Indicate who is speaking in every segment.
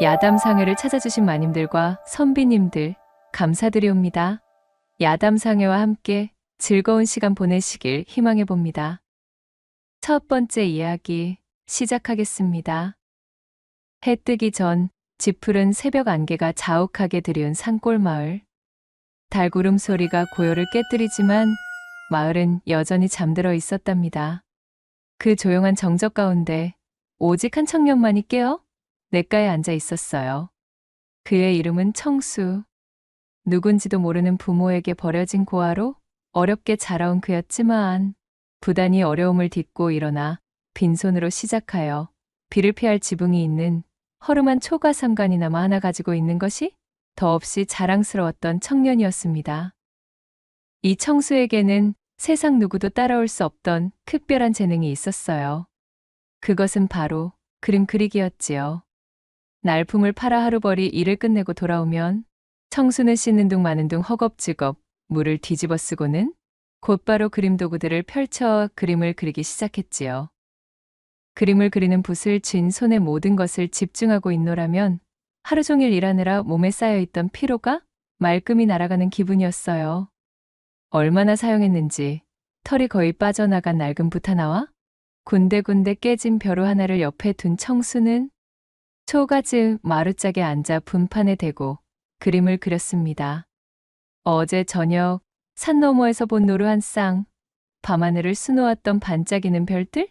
Speaker 1: 야담상회를 찾아주신 마님들과 선비님들 감사드리옵니다. 야담상회와 함께 즐거운 시간 보내시길 희망해 봅니다. 첫 번째 이야기 시작하겠습니다. 해 뜨기 전 짙푸른 새벽 안개가 자욱하게 들이운 산골 마을. 달구름 소리가 고요를 깨뜨리지만 마을은 여전히 잠들어 있었답니다. 그 조용한 정적 가운데 오직 한 청년만이 깨어 냇가에 앉아 있었어요. 그의 이름은 청수. 누군지도 모르는 부모에게 버려진 고아로 어렵게 자라온 그였지만 부단히 어려움을 딛고 일어나 빈손으로 시작하여 비를 피할 지붕이 있는 허름한 초가삼간이나마 하나 가지고 있는 것이 더없이 자랑스러웠던 청년이었습니다. 이 청수에게는 세상 누구도 따라올 수 없던 특별한 재능이 있었어요. 그것은 바로 그림 그리기였지요. 날품을 팔아 하루벌이 일을 끝내고 돌아오면 청수는 씻는 둥 마는 둥 허겁지겁 물을 뒤집어 쓰고는 곧바로 그림 도구들을 펼쳐 그림을 그리기 시작했지요. 그림을 그리는 붓을 쥔 손의 모든 것을 집중하고 있노라면 하루 종일 일하느라 몸에 쌓여있던 피로가 말끔히 날아가는 기분이었어요. 얼마나 사용했는지 털이 거의 빠져나간 낡은 붓 하나와 군데군데 깨진 벼루 하나를 옆에 둔 청수는 초가즈 마루짝에 앉아 분판에 대고 그림을 그렸습니다. 어제 저녁 산 너머에서 본 노루 한 쌍, 밤하늘을 수놓았던 반짝이는 별들,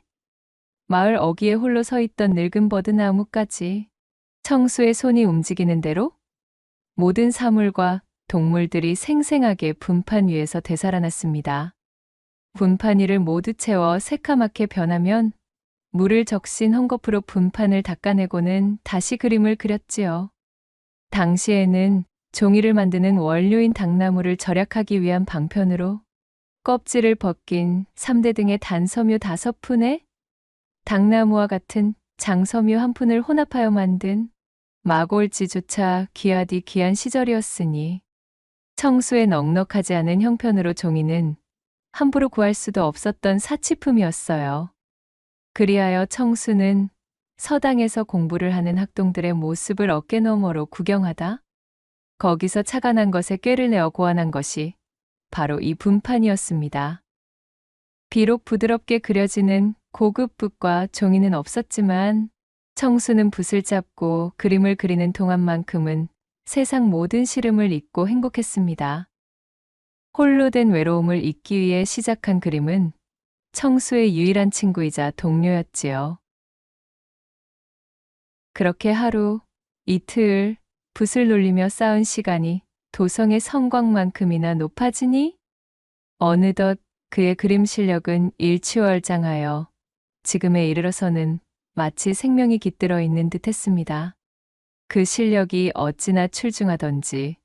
Speaker 1: 마을 어귀에 홀로 서 있던 늙은 버드나무까지 청수의 손이 움직이는 대로 모든 사물과 동물들이 생생하게 분판 위에서 되살아났습니다. 분판 위를 모두 채워 새카맣게 변하면 물을 적신 헝겊으로 분판을 닦아내고는 다시 그림을 그렸지요. 당시에는 종이를 만드는 원료인 당나무를 절약하기 위한 방편으로 껍질을 벗긴 3대 등의 단섬유 5푼에 당나무와 같은 장섬유 1푼을 혼합하여 만든 마골지조차 귀하디 귀한 시절이었으니 청수의 넉넉하지 않은 형편으로 종이는 함부로 구할 수도 없었던 사치품이었어요. 그리하여 청수는 서당에서 공부를 하는 학동들의 모습을 어깨너머로 구경하다 거기서 차가 난 것에 꾀를 내어 고안한 것이 바로 이 분판이었습니다. 비록 부드럽게 그려지는 고급 붓과 종이는 없었지만 청수는 붓을 잡고 그림을 그리는 동안만큼은 세상 모든 시름을 잊고 행복했습니다. 홀로 된 외로움을 잊기 위해 시작한 그림은 청수의 유일한 친구이자 동료였지요. 그렇게 하루, 이틀, 붓을 놀리며 쌓은 시간이 도성의 성곽만큼이나 높아지니 어느덧 그의 그림 실력은 일취월장하여 지금에 이르러서는 마치 생명이 깃들어 있는 듯 했습니다. 그 실력이 어찌나 출중하던지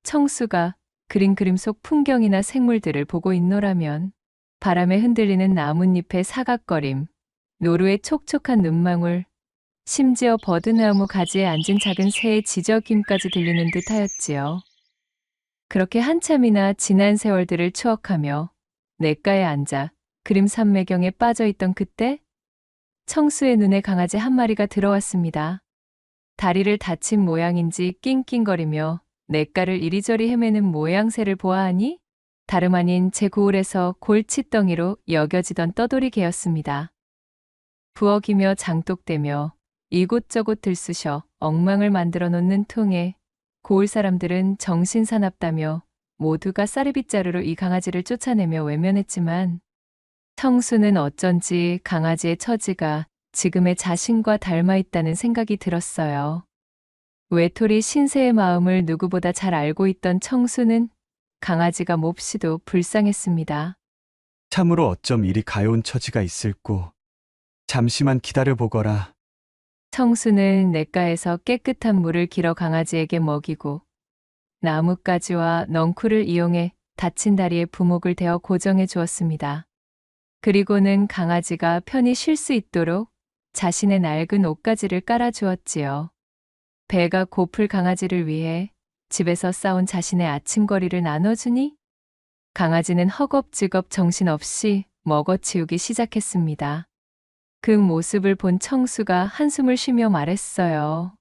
Speaker 1: 청수가 그린 그림 속 풍경이나 생물들을 보고 있노라면 바람에 흔들리는 나뭇잎의 사각거림, 노루의 촉촉한 눈망울, 심지어 버드나무 가지에 앉은 작은 새의 지저귀까지 들리는 듯 하였지요. 그렇게 한참이나 지난 세월들을 추억하며 냇가에 앉아 그림 산매경에 빠져있던 그때 청수의 눈에 강아지 한 마리가 들어왔습니다. 다리를 다친 모양인지 낑낑거리며 냇가를 이리저리 헤매는 모양새를 보아하니 다름 아닌 제 고을에서 골칫덩이로 여겨지던 떠돌이 개였습니다. 부엌이며 장독대며 이곳저곳 들쑤셔 엉망을 만들어 놓는 통에 고을 사람들은 정신사납다며 모두가 쌀이빗자루로 이 강아지를 쫓아내며 외면했지만 청수는 어쩐지 강아지의 처지가 지금의 자신과 닮아 있다는 생각이 들었어요. 외톨이 신세의 마음을 누구보다 잘 알고 있던 청수는 강아지가 몹시도 불쌍했습니다.
Speaker 2: 참으로 어쩜 이리 가여운 처지가 있을꼬. 잠시만 기다려보거라.
Speaker 1: 청수는 냇가에서 깨끗한 물을 길어 강아지에게 먹이고 나뭇가지와 넝쿨을 이용해 다친 다리에 부목을 대어 고정해 주었습니다. 그리고는 강아지가 편히 쉴 수 있도록 자신의 낡은 옷가지를 깔아주었지요. 배가 고플 강아지를 위해 집에서 싸온 자신의 아침거리를 나눠주니 강아지는 허겁지겁 정신없이 먹어치우기 시작했습니다. 그 모습을 본 청수가 한숨을 쉬며 말했어요.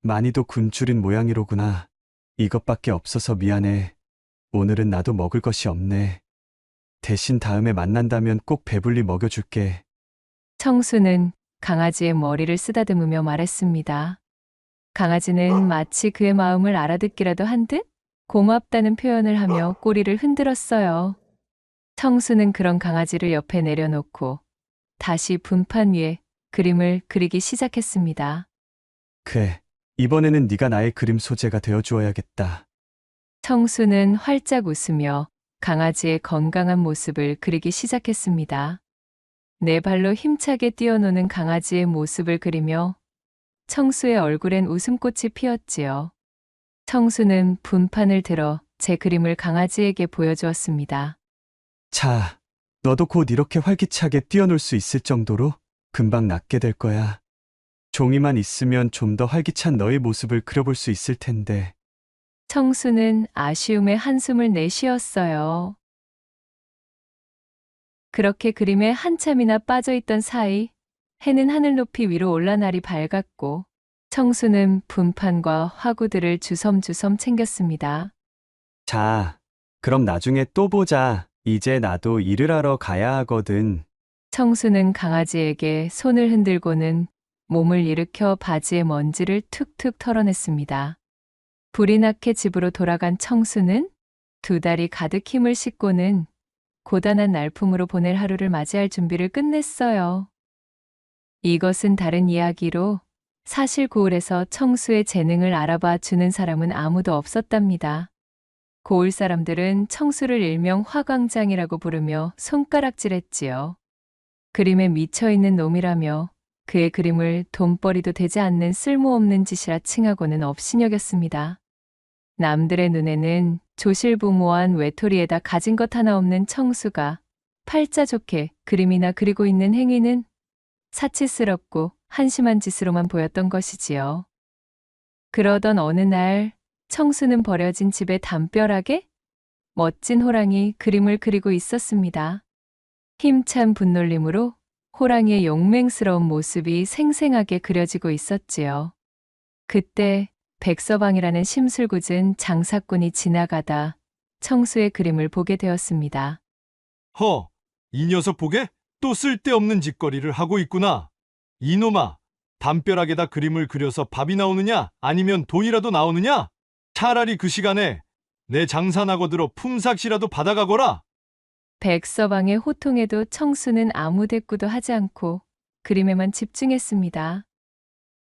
Speaker 2: 많이도 굶주린 모양이로구나. 이것밖에 없어서 미안해. 오늘은 나도 먹을 것이 없네. 대신 다음에 만난다면 꼭 배불리 먹여줄게.
Speaker 1: 청수는 강아지의 머리를 쓰다듬으며 말했습니다. 강아지는 마치 그의 마음을 알아듣기라도 한 듯 고맙다는 표현을 하며 꼬리를 흔들었어요. 청수는 그런 강아지를 옆에 내려놓고 다시 분판 위에 그림을 그리기 시작했습니다.
Speaker 2: 그래, 이번에는 네가 나의 그림 소재가 되어주어야겠다.
Speaker 1: 청수는 활짝 웃으며 강아지의 건강한 모습을 그리기 시작했습니다. 네 발로 힘차게 뛰어노는 강아지의 모습을 그리며 청수의 얼굴엔 웃음꽃이 피었지요. 청수는 분판을 들어 제 그림을 강아지에게 보여주었습니다.
Speaker 2: 자, 너도 곧 이렇게 활기차게 뛰어놀 수 있을 정도로 금방 낫게 될 거야. 종이만 있으면 좀 더 활기찬 너의 모습을 그려볼 수 있을 텐데.
Speaker 1: 청수는 아쉬움에 한숨을 내쉬었어요. 그렇게 그림에 한참이나 빠져있던 사이 해는 하늘 높이 위로 올라 날이 밝았고 청수는 분판과 화구들을 주섬주섬 챙겼습니다.
Speaker 2: 자, 그럼 나중에 또 보자. 이제 나도 일을 하러 가야 하거든.
Speaker 1: 청수는 강아지에게 손을 흔들고는 몸을 일으켜 바지의 먼지를 툭툭 털어냈습니다. 불이 나게 집으로 돌아간 청수는 두 다리 가득 힘을 싣고는 고단한 날품으로 보낼 하루를 맞이할 준비를 끝냈어요. 이것은 다른 이야기로 사실 고을에서 청수의 재능을 알아봐 주는 사람은 아무도 없었답니다. 고을 사람들은 청수를 일명 화광장이라고 부르며 손가락질했지요. 그림에 미쳐있는 놈이라며 그의 그림을 돈벌이도 되지 않는 쓸모없는 짓이라 칭하고는 업신여겼습니다. 남들의 눈에는 조실부모한 외톨이에다 가진 것 하나 없는 청수가 팔자 좋게 그림이나 그리고 있는 행위는 사치스럽고 한심한 짓으로만 보였던 것이지요. 그러던 어느 날 청수는 버려진 집에 담벼락에 멋진 호랑이 그림을 그리고 있었습니다. 힘찬 분놀림으로 호랑이의 용맹스러운 모습이 생생하게 그려지고 있었지요. 그때 백서방이라는 심술궂은 장사꾼이 지나가다 청수의 그림을 보게 되었습니다.
Speaker 3: 허, 이 녀석 보게? 또 쓸데없는 짓거리를 하고 있구나. 이놈아, 담벼락에다 그림을 그려서 밥이 나오느냐? 아니면 돈이라도 나오느냐? 차라리 그 시간에 내 장사 나거들어 품삯이라도 받아가거라.
Speaker 1: 백서방의 호통에도 청수는 아무 대꾸도 하지 않고 그림에만 집중했습니다.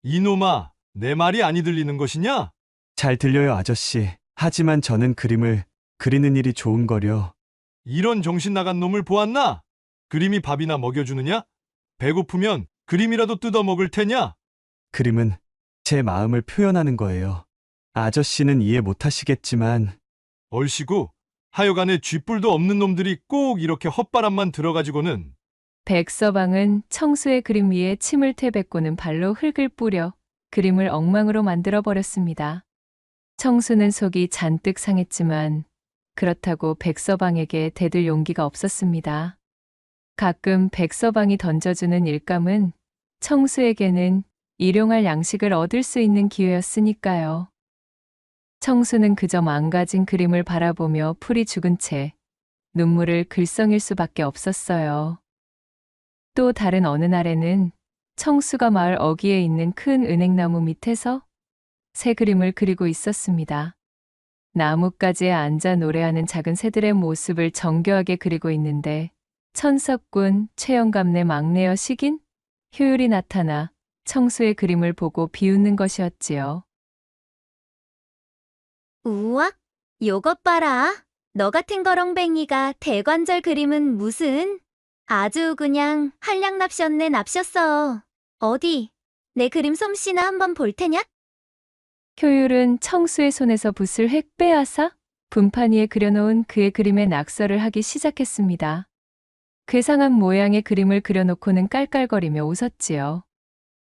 Speaker 3: 이놈아, 내 말이 아니 들리는 것이냐?
Speaker 2: 잘 들려요, 아저씨. 하지만 저는 그림을 그리는 일이 좋은 거려.
Speaker 3: 이런 정신 나간 놈을 보았나? 그림이 밥이나 먹여주느냐? 배고프면 그림이라도 뜯어 먹을 테냐?
Speaker 2: 그림은 제 마음을 표현하는 거예요. 아저씨는 이해 못 하시겠지만,
Speaker 3: 얼씨구, 하여간에 쥐뿔도 없는 놈들이 꼭 이렇게 헛바람만 들어가지고는.
Speaker 1: 백서방은 청수의 그림 위에 침을 퇴뱉고는 발로 흙을 뿌려 그림을 엉망으로 만들어 버렸습니다. 청수는 속이 잔뜩 상했지만 그렇다고 백서방에게 대들 용기가 없었습니다. 가끔 백서방이 던져주는 일감은 청수에게는 일용할 양식을 얻을 수 있는 기회였으니까요. 청수는 그저 망가진 그림을 바라보며 풀이 죽은 채 눈물을 글썽일 수밖에 없었어요. 또 다른 어느 날에는 청수가 마을 어귀에 있는 큰 은행나무 밑에서 새 그림을 그리고 있었습니다. 나뭇가지에 앉아 노래하는 작은 새들의 모습을 정교하게 그리고 있는데 천석군 최영감네 막내여 식인 효율이 나타나 청수의 그림을 보고 비웃는 것이었지요.
Speaker 4: 우와, 요것 봐라. 너 같은 거렁뱅이가 대관절 그림은 무슨? 아주 그냥 한량납셨네 납셨어. 어디, 내 그림 솜씨나 한번 볼 테냐?
Speaker 1: 효율은 청수의 손에서 붓을 획 빼앗아 분판 위에 그려놓은 그의 그림에 낙서를 하기 시작했습니다. 괴상한 모양의 그림을 그려놓고는 깔깔거리며 웃었지요.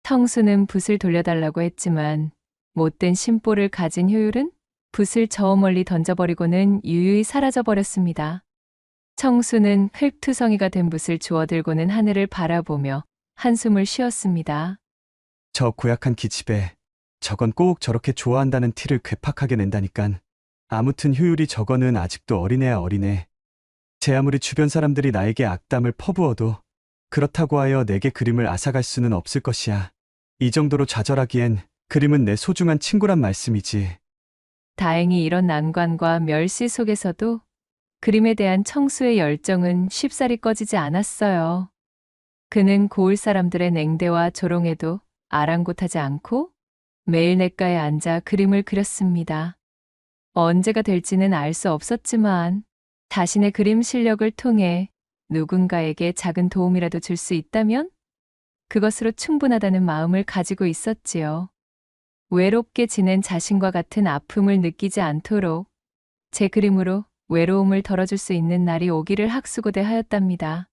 Speaker 1: 청수는 붓을 돌려달라고 했지만 못된 심보를 가진 효율은 붓을 저 멀리 던져버리고는 유유히 사라져버렸습니다. 청수는 흙투성이가 된 붓을 주워들고는 하늘을 바라보며 한숨을 쉬었습니다.
Speaker 2: 저 고약한 기집애. 저건 꼭 저렇게 좋아한다는 티를 괴팍하게 낸다니깐. 아무튼 효율이 저거는 아직도 어린애야 어린애. 제 아무리 주변 사람들이 나에게 악담을 퍼부어도 그렇다고 하여 내게 그림을 앗아갈 수는 없을 것이야. 이 정도로 좌절하기엔 그림은 내 소중한 친구란 말씀이지.
Speaker 1: 다행히 이런 난관과 멸시 속에서도 그림에 대한 청수의 열정은 쉽사리 꺼지지 않았어요. 그는 고을 사람들의 냉대와 조롱에도 아랑곳하지 않고 매일 냇가에 앉아 그림을 그렸습니다. 언제가 될지는 알 수 없었지만 자신의 그림 실력을 통해 누군가에게 작은 도움이라도 줄 수 있다면 그것으로 충분하다는 마음을 가지고 있었지요. 외롭게 지낸 자신과 같은 아픔을 느끼지 않도록 제 그림으로 외로움을 덜어줄 수 있는 날이 오기를 학수고대하였답니다.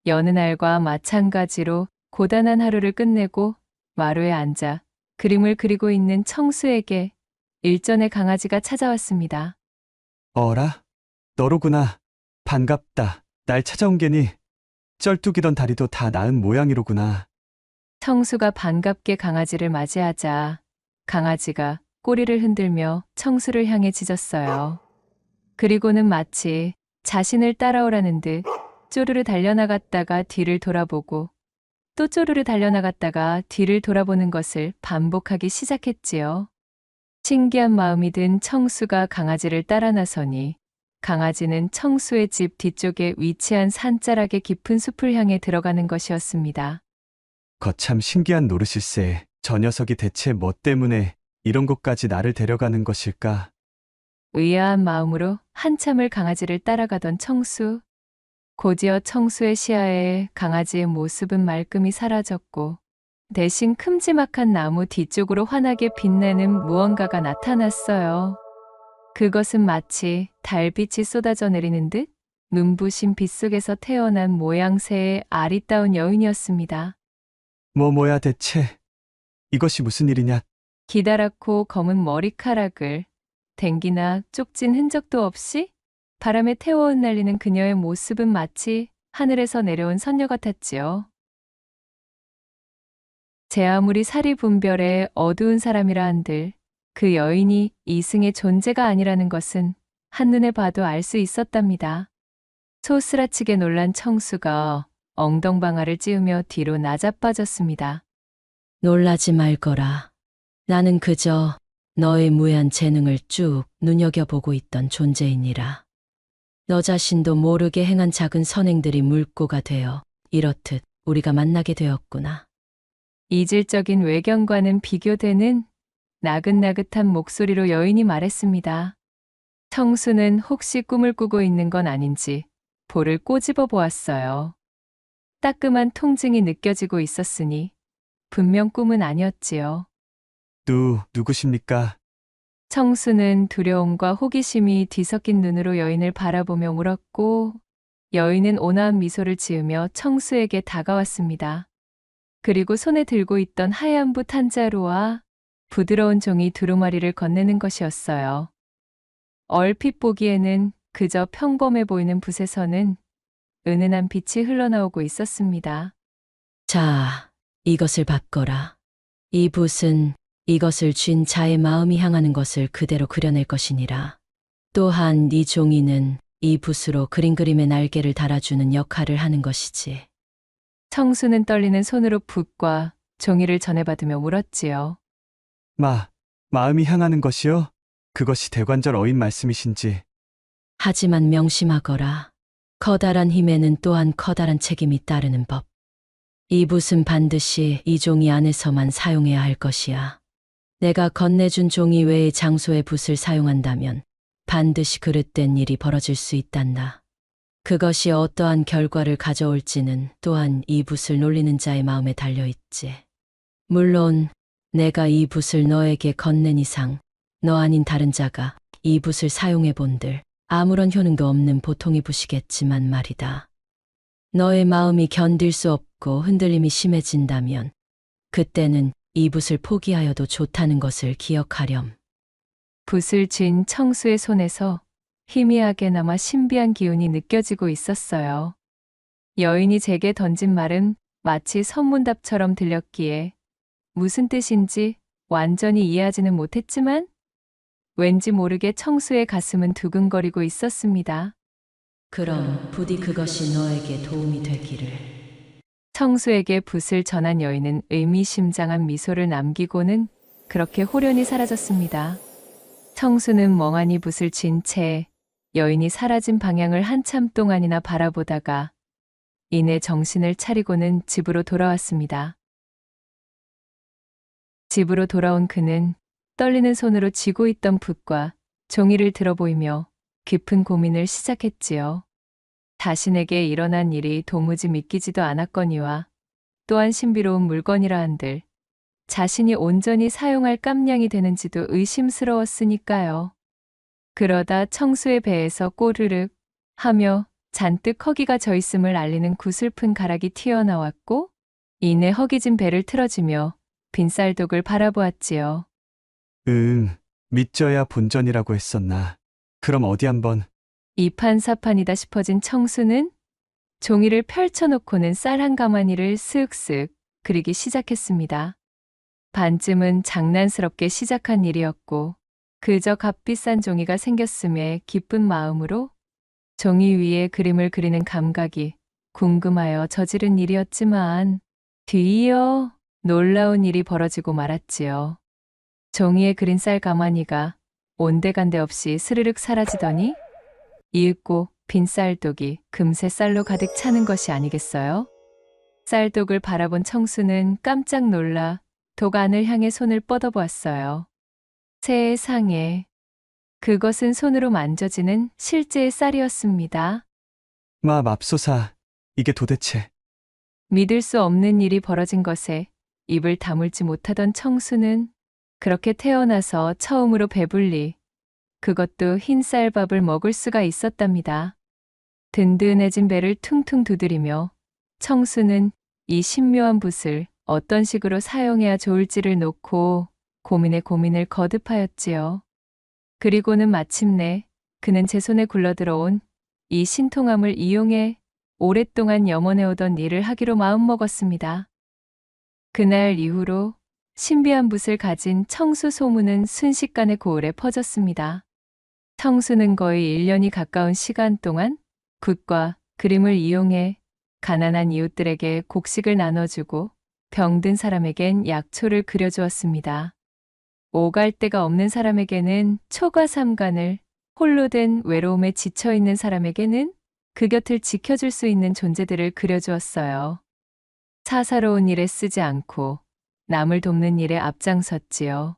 Speaker 1: 여느 날과 마찬가지로 고단한 하루를 끝내고 마루에 앉아 그림을 그리고 있는 청수에게 일전의 강아지가 찾아왔습니다.
Speaker 2: 어라? 너로구나. 반갑다. 날 찾아온 게니 쩔뚝이던 다리도 다 나은 모양이로구나.
Speaker 1: 청수가 반갑게 강아지를 맞이하자 강아지가 꼬리를 흔들며 청수를 향해 짖었어요. 그리고는 마치 자신을 따라오라는 듯 쪼르르 달려나갔다가 뒤를 돌아보고 또 쪼르르 달려나갔다가 뒤를 돌아보는 것을 반복하기 시작했지요. 신기한 마음이 든 청수가 강아지를 따라 나서니 강아지는 청수의 집 뒤쪽에 위치한 산자락의 깊은 숲을 향해 들어가는 것이었습니다.
Speaker 2: 거참 신기한 노릇일세. 저 녀석이 대체 뭐 때문에 이런 곳까지 나를 데려가는 것일까?
Speaker 1: 의아한 마음으로 한참을 강아지를 따라가던 청수. 곧이어 청수의 시야에 강아지의 모습은 말끔히 사라졌고 대신 큼지막한 나무 뒤쪽으로 환하게 빛나는 무언가가 나타났어요. 그것은 마치 달빛이 쏟아져 내리는 듯 눈부신 빛 속에서 태어난 모양새의 아리따운 여인이었습니다.
Speaker 2: 뭐야 대체. 이것이 무슨 일이냐?
Speaker 1: 기다랗고 검은 머리카락을 댕기나 쪽진 흔적도 없이 바람에 태워 흩날리는 그녀의 모습은 마치 하늘에서 내려온 선녀 같았지요. 제 아무리 살이 분별에 어두운 사람이라 한들 그 여인이 이승의 존재가 아니라는 것은 한눈에 봐도 알 수 있었답니다. 소스라치게 놀란 청수가 엉덩방아를 찌우며 뒤로 나자빠졌습니다.
Speaker 5: 놀라지 말거라. 나는 그저 너의 무해한 재능을 쭉 눈여겨보고 있던 존재이니라. 너 자신도 모르게 행한 작은 선행들이 물꼬가 되어 이렇듯 우리가 만나게 되었구나.
Speaker 1: 이질적인 외견과는 비교되는 나긋나긋한 목소리로 여인이 말했습니다. 청수는 혹시 꿈을 꾸고 있는 건 아닌지 볼을 꼬집어 보았어요. 따끔한 통증이 느껴지고 있었으니 분명 꿈은 아니었지요.
Speaker 2: 누구십니까?
Speaker 1: 청수는 두려움과 호기심이 뒤섞인 눈으로 여인을 바라보며 물었고 여인은 온화한 미소를 지으며 청수에게 다가왔습니다. 그리고 손에 들고 있던 하얀 붓 한 자루와 부드러운 종이 두루마리를 건네는 것이었어요. 얼핏 보기에는 그저 평범해 보이는 붓에서는 은은한 빛이 흘러나오고 있었습니다.
Speaker 5: 자, 이것을 받거라. 이 붓은 이것을 쥔 자의 마음이 향하는 것을 그대로 그려낼 것이니라. 또한 네 종이는 이 붓으로 그림의 날개를 달아주는 역할을 하는 것이지.
Speaker 1: 청수는 떨리는 손으로 붓과 종이를 전해받으며 물었지요.
Speaker 2: 마음이 향하는 것이요? 그것이 대관절 어인 말씀이신지.
Speaker 5: 하지만 명심하거라. 커다란 힘에는 또한 커다란 책임이 따르는 법. 이 붓은 반드시 이 종이 안에서만 사용해야 할 것이야. 내가 건네준 종이 외의 장소의 붓을 사용한다면 반드시 그릇된 일이 벌어질 수 있단다. 그것이 어떠한 결과를 가져올지는 또한 이 붓을 놀리는 자의 마음에 달려있지. 물론 내가 이 붓을 너에게 건넨 이상 너 아닌 다른 자가 이 붓을 사용해 본들 아무런 효능도 없는 보통의 붓이겠지만 말이다. 너의 마음이 견딜 수 없고 흔들림이 심해진다면 그때는 이 붓을 포기하여도 좋다는 것을 기억하렴.
Speaker 1: 붓을 쥔 청수의 손에서 희미하게나마 신비한 기운이 느껴지고 있었어요. 여인이 제게 던진 말은 마치 선문답처럼 들렸기에 무슨 뜻인지 완전히 이해하지는 못했지만 왠지 모르게 청수의 가슴은 두근거리고 있었습니다.
Speaker 5: 그럼 부디 그것이 너에게 도움이 되기를.
Speaker 1: 청수에게 붓을 전한 여인은 의미심장한 미소를 남기고는 그렇게 호련히 사라졌습니다. 청수는 멍하니 붓을 쥔 채 여인이 사라진 방향을 한참 동안이나 바라보다가 이내 정신을 차리고는 집으로 돌아왔습니다. 집으로 돌아온 그는 떨리는 손으로 쥐고 있던 붓과 종이를 들어 보이며 깊은 고민을 시작했지요. 자신에게 일어난 일이 도무지 믿기지도 않았거니와 또한 신비로운 물건이라 한들 자신이 온전히 사용할 깜냥이 되는지도 의심스러웠으니까요. 그러다 청수의 배에서 꼬르륵 하며 잔뜩 허기가 져 있음을 알리는 구슬픈 가락이 튀어나왔고 이내 허기진 배를 틀어지며 빈쌀독을 바라보았지요.
Speaker 2: 믿져야 본전이라고 했었나. 그럼 어디 한번.
Speaker 1: 이판사판이다 싶어진 청수는 종이를 펼쳐놓고는 쌀 한 가마니를 쓱쓱 그리기 시작했습니다. 반쯤은 장난스럽게 시작한 일이었고 그저 값비싼 종이가 생겼음에 기쁜 마음으로 종이 위에 그림을 그리는 감각이 궁금하여 저지른 일이었지만 뒤이어 놀라운 일이 벌어지고 말았지요. 종이에 그린 쌀 가마니가 온데간데 없이 스르륵 사라지더니 이윽고 빈 쌀독이 금세 쌀로 가득 차는 것이 아니겠어요? 쌀독을 바라본 청수는 깜짝 놀라 독 안을 향해 손을 뻗어보았어요. 세상에, 그것은 손으로 만져지는 실제의 쌀이었습니다.
Speaker 2: 맙소사. 이게 도대체.
Speaker 1: 믿을 수 없는 일이 벌어진 것에 입을 다물지 못하던 청수는 그렇게 태어나서 처음으로 배불리 그것도 흰 쌀밥을 먹을 수가 있었답니다. 든든해진 배를 퉁퉁 두드리며 청수는 이 신묘한 붓을 어떤 식으로 사용해야 좋을지를 놓고 고민에 고민을 거듭하였지요. 그리고는 마침내 그는 제 손에 굴러들어온 이 신통함을 이용해 오랫동안 염원해오던 일을 하기로 마음먹었습니다. 그날 이후로 신비한 붓을 가진 청수 소문은 순식간에 고을에 퍼졌습니다. 청수는 거의 1년이 가까운 시간 동안 붓과 그림을 이용해 가난한 이웃들에게 곡식을 나눠주고 병든 사람에겐 약초를 그려주었습니다. 오갈 데가 없는 사람에게는 초과 삼간을, 홀로 된 외로움에 지쳐있는 사람에게는 그 곁을 지켜줄 수 있는 존재들을 그려주었어요. 사사로운 일에 쓰지 않고 남을 돕는 일에 앞장섰지요.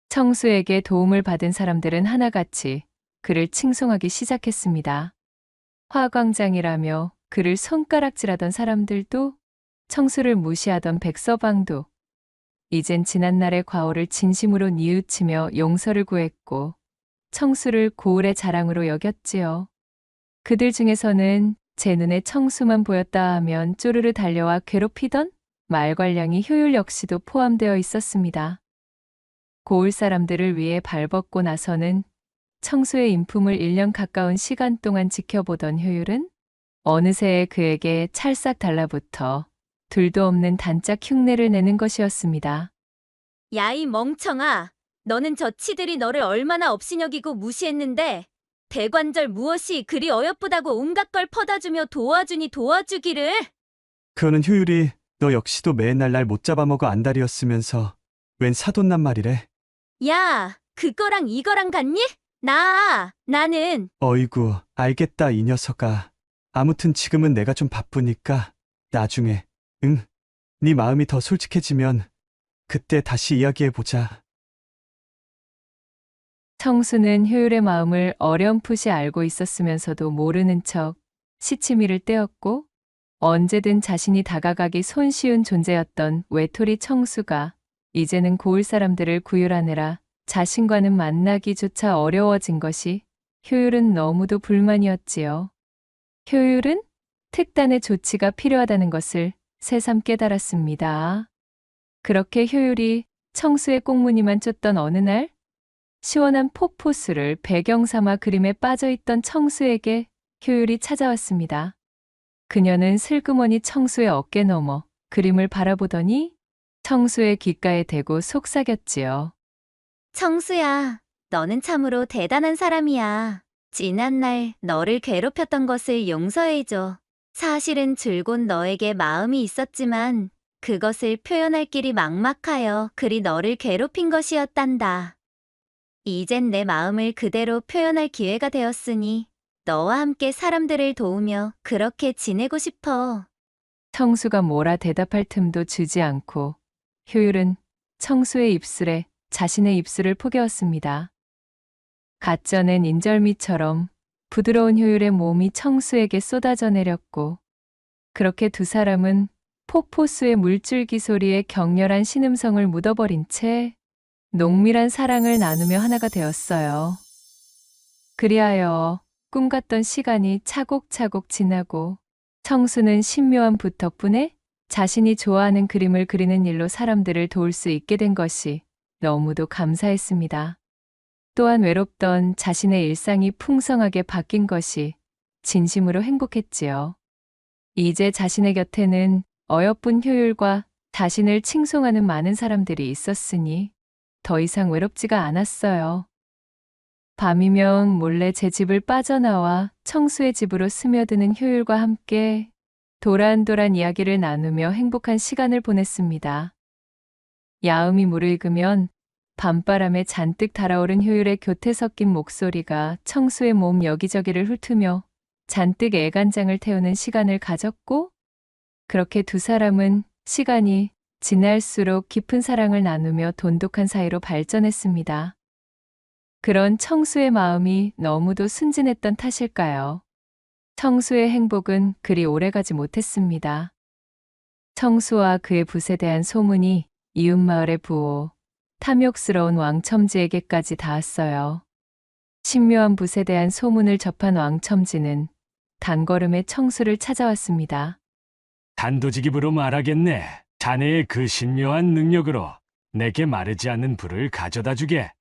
Speaker 1: 청수에게 도움을 받은 사람들은 하나같이 그를 칭송하기 시작했습니다. 화광장이라며 그를 손가락질하던 사람들도 청수를 무시하던 백서방도 이젠 지난날의 과오를 진심으로 뉘우치며 용서를 구했고 청수를 고을의 자랑으로 여겼지요. 그들 중에서는 제 눈에 청수만 보였다 하면 쪼르르 달려와 괴롭히던 말괄량이 효율 역시도 포함되어 있었습니다. 고을 사람들을 위해 발벗고 나서는 청수의 인품을 1년 가까운 시간 동안 지켜보던 효율은 어느새 그에게 찰싹 달라붙어 둘도 없는 단짝 흉내를 내는 것이었습니다.
Speaker 4: 야, 이 멍청아. 너는 저 치들이 너를 얼마나 업신여기고 무시했는데 대관절 무엇이 그리 어여쁘다고 온갖 걸 퍼다주며 도와주니 도와주기를.
Speaker 2: 그러는 효율이 너 역시도 맨날 날 못 잡아먹어 안달이었으면서 웬 사돈난 말이래.
Speaker 4: 야, 그거랑 이거랑 같니? 나는
Speaker 2: 어이구, 알겠다 이 녀석아. 아무튼 지금은 내가 좀 바쁘니까 나중에, 네 마음이 더 솔직해지면 그때 다시 이야기해보자.
Speaker 1: 청수는 효율의 마음을 어렴풋이 알고 있었으면서도 모르는 척 시치미를 떼었고 언제든 자신이 다가가기 손쉬운 존재였던 외톨이 청수가 이제는 고을 사람들을 구휼하느라 자신과는 만나기조차 어려워진 것이 효율은 너무도 불만이었지요. 효율은 특단의 조치가 필요하다는 것을 새삼 깨달았습니다. 그렇게 효율이 청수의 꽁무니만 쫓던 어느 날 시원한 폭포수를 배경 삼아 그림에 빠져있던 청수에게 효율이 찾아왔습니다. 그녀는 슬그머니 청수의 어깨 너머 그림을 바라보더니 청수의 귓가에 대고 속삭였지요.
Speaker 4: 청수야, 너는 참으로 대단한 사람이야. 지난날 너를 괴롭혔던 것을 용서해줘. 사실은 줄곧 너에게 마음이 있었지만 그것을 표현할 길이 막막하여 그리 너를 괴롭힌 것이었단다. 이젠 내 마음을 그대로 표현할 기회가 되었으니 너와 함께 사람들을 도우며 그렇게 지내고 싶어.
Speaker 1: 청수가 뭐라 대답할 틈도 주지 않고 효율은 청수의 입술에 자신의 입술을 포개었습니다. 갓 쪄낸 인절미처럼 부드러운 효율의 몸이 청수에게 쏟아져 내렸고 그렇게 두 사람은 폭포수의 물줄기 소리에 격렬한 신음성을 묻어버린 채 농밀한 사랑을 나누며 하나가 되었어요. 그리하여 꿈같던 시간이 차곡차곡 지나고 청수는 신묘한 붓 덕분에 자신이 좋아하는 그림을 그리는 일로 사람들을 도울 수 있게 된 것이 너무도 감사했습니다. 또한 외롭던 자신의 일상이 풍성하게 바뀐 것이 진심으로 행복했지요. 이제 자신의 곁에는 어여쁜 효율과 자신을 칭송하는 많은 사람들이 있었으니 더 이상 외롭지가 않았어요. 밤이면 몰래 제 집을 빠져나와 청수의 집으로 스며드는 효율과 함께 도란도란 이야기를 나누며 행복한 시간을 보냈습니다. 야음이 무르익으면 밤바람에 잔뜩 달아오른 효율의 교태 섞인 목소리가 청수의 몸 여기저기를 훑으며 잔뜩 애간장을 태우는 시간을 가졌고 그렇게 두 사람은 시간이 지날수록 깊은 사랑을 나누며 돈독한 사이로 발전했습니다. 그런 청수의 마음이 너무도 순진했던 탓일까요? 청수의 행복은 그리 오래가지 못했습니다. 청수와 그의 붓에 대한 소문이 이웃마을의 부호, 탐욕스러운 왕첨지에게까지 닿았어요. 신묘한 붓에 대한 소문을 접한 왕첨지는 단걸음에 청수를 찾아왔습니다.
Speaker 6: 단도직입으로 말하겠네. 자네의 그 신묘한 능력으로 내게 마르지 않는 불을 가져다 주게.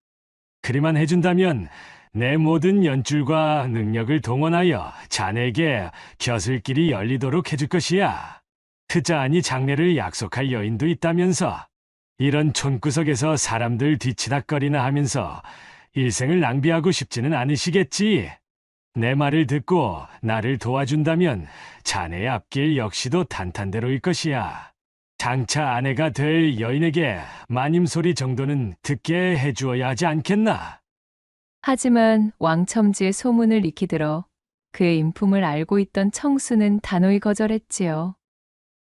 Speaker 6: 그리만 해준다면 내 모든 연줄과 능력을 동원하여 자네에게 벼슬길이 열리도록 해줄 것이야. 그자 아니 장래를 약속할 여인도 있다면서. 이런 촌구석에서 사람들 뒤치닥거리나 하면서 일생을 낭비하고 싶지는 않으시겠지. 내 말을 듣고 나를 도와준다면 자네의 앞길 역시도 탄탄대로일 것이야. 장차 아내가 될 여인에게 마님소리 정도는 듣게 해주어야 하지 않겠나?
Speaker 1: 하지만 왕첨지의 소문을 익히 들어 그의 인품을 알고 있던 청수는 단호히 거절했지요.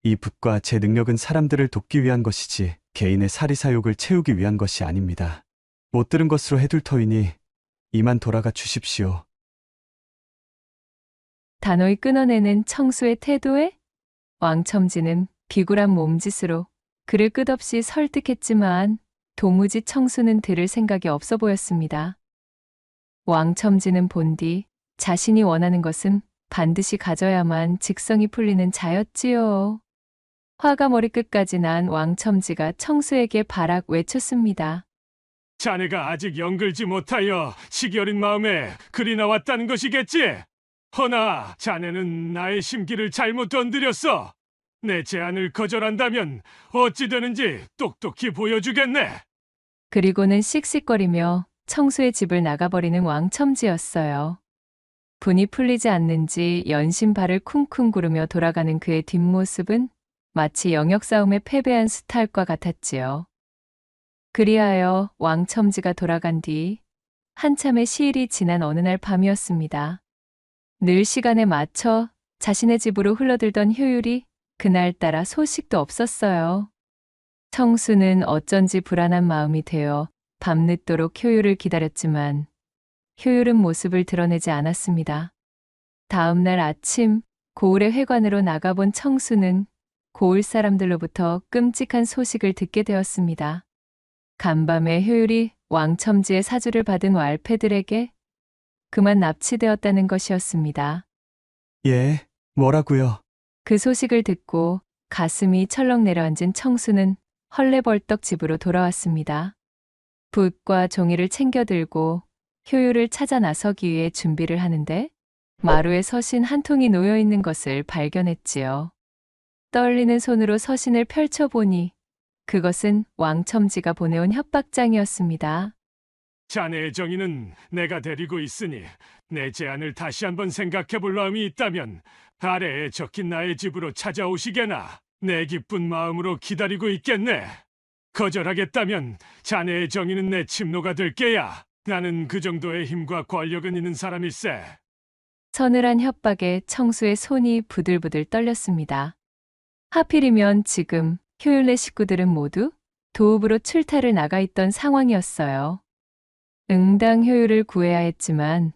Speaker 2: 이 붓과 제 능력은 사람들을 돕기 위한 것이지 개인의 사리사욕을 채우기 위한 것이 아닙니다. 못 들은 것으로 해둘 터이니 이만 돌아가 주십시오.
Speaker 1: 단호히 끊어내는 청수의 태도에 왕첨지는 비굴한 몸짓으로 그를 끝없이 설득했지만 도무지 청수는 들을 생각이 없어 보였습니다. 왕첨지는 본디 자신이 원하는 것은 반드시 가져야만 직성이 풀리는 자였지요. 화가 머리끝까지 난 왕첨지가 청수에게 바락 외쳤습니다.
Speaker 6: 자네가 아직 영글지 못하여 시기 어린 마음에 글이 나왔다는 것이겠지? 허나 자네는 나의 심기를 잘못 건드렸어. 내 제안을 거절한다면 어찌 되는지 똑똑히 보여주겠네.
Speaker 1: 그리고는 씩씩거리며 청수의 집을 나가버리는 왕첨지였어요. 분이 풀리지 않는지 연신 발을 쿵쿵 구르며 돌아가는 그의 뒷모습은 마치 영역싸움에 패배한 수탈과 같았지요. 그리하여 왕첨지가 돌아간 뒤 한참의 시일이 지난 어느 날 밤이었습니다. 늘 시간에 맞춰 자신의 집으로 흘러들던 효율이 그날따라 소식도 없었어요. 청수는 어쩐지 불안한 마음이 되어 밤늦도록 효율을 기다렸지만 효율은 모습을 드러내지 않았습니다. 다음 날 아침 고을의 회관으로 나가본 청수는 고을 사람들로부터 끔찍한 소식을 듣게 되었습니다. 간밤에 효율이 왕첨지의 사주를 받은 왈패들에게 그만 납치되었다는 것이었습니다.
Speaker 2: 예, 뭐라고요?
Speaker 1: 그 소식을 듣고 가슴이 철렁 내려앉은 청수는 헐레벌떡 집으로 돌아왔습니다. 붓과 종이를 챙겨들고 효율을 찾아 나서기 위해 준비를 하는데 마루에 서신 한 통이 놓여 있는 것을 발견했지요. 떨리는 손으로 서신을 펼쳐보니 그것은 왕첨지가 보내온 협박장이었습니다.
Speaker 6: 자네의 정의는 내가 데리고 있으니 내 제안을 다시 한번 생각해 볼 마음이 있다면 아래에 적힌 나의 집으로 찾아오시게나 내 기쁜 마음으로 기다리고 있겠네. 거절하겠다면 자네의 정의는 내 침노가 될 게야. 나는 그 정도의 힘과 권력은 있는 사람일세.
Speaker 1: 서늘한 협박에 청수의 손이 부들부들 떨렸습니다. 하필이면 지금 효율의 식구들은 모두 도읍으로 출타를 나가 있던 상황이었어요. 응당 효율을 구해야 했지만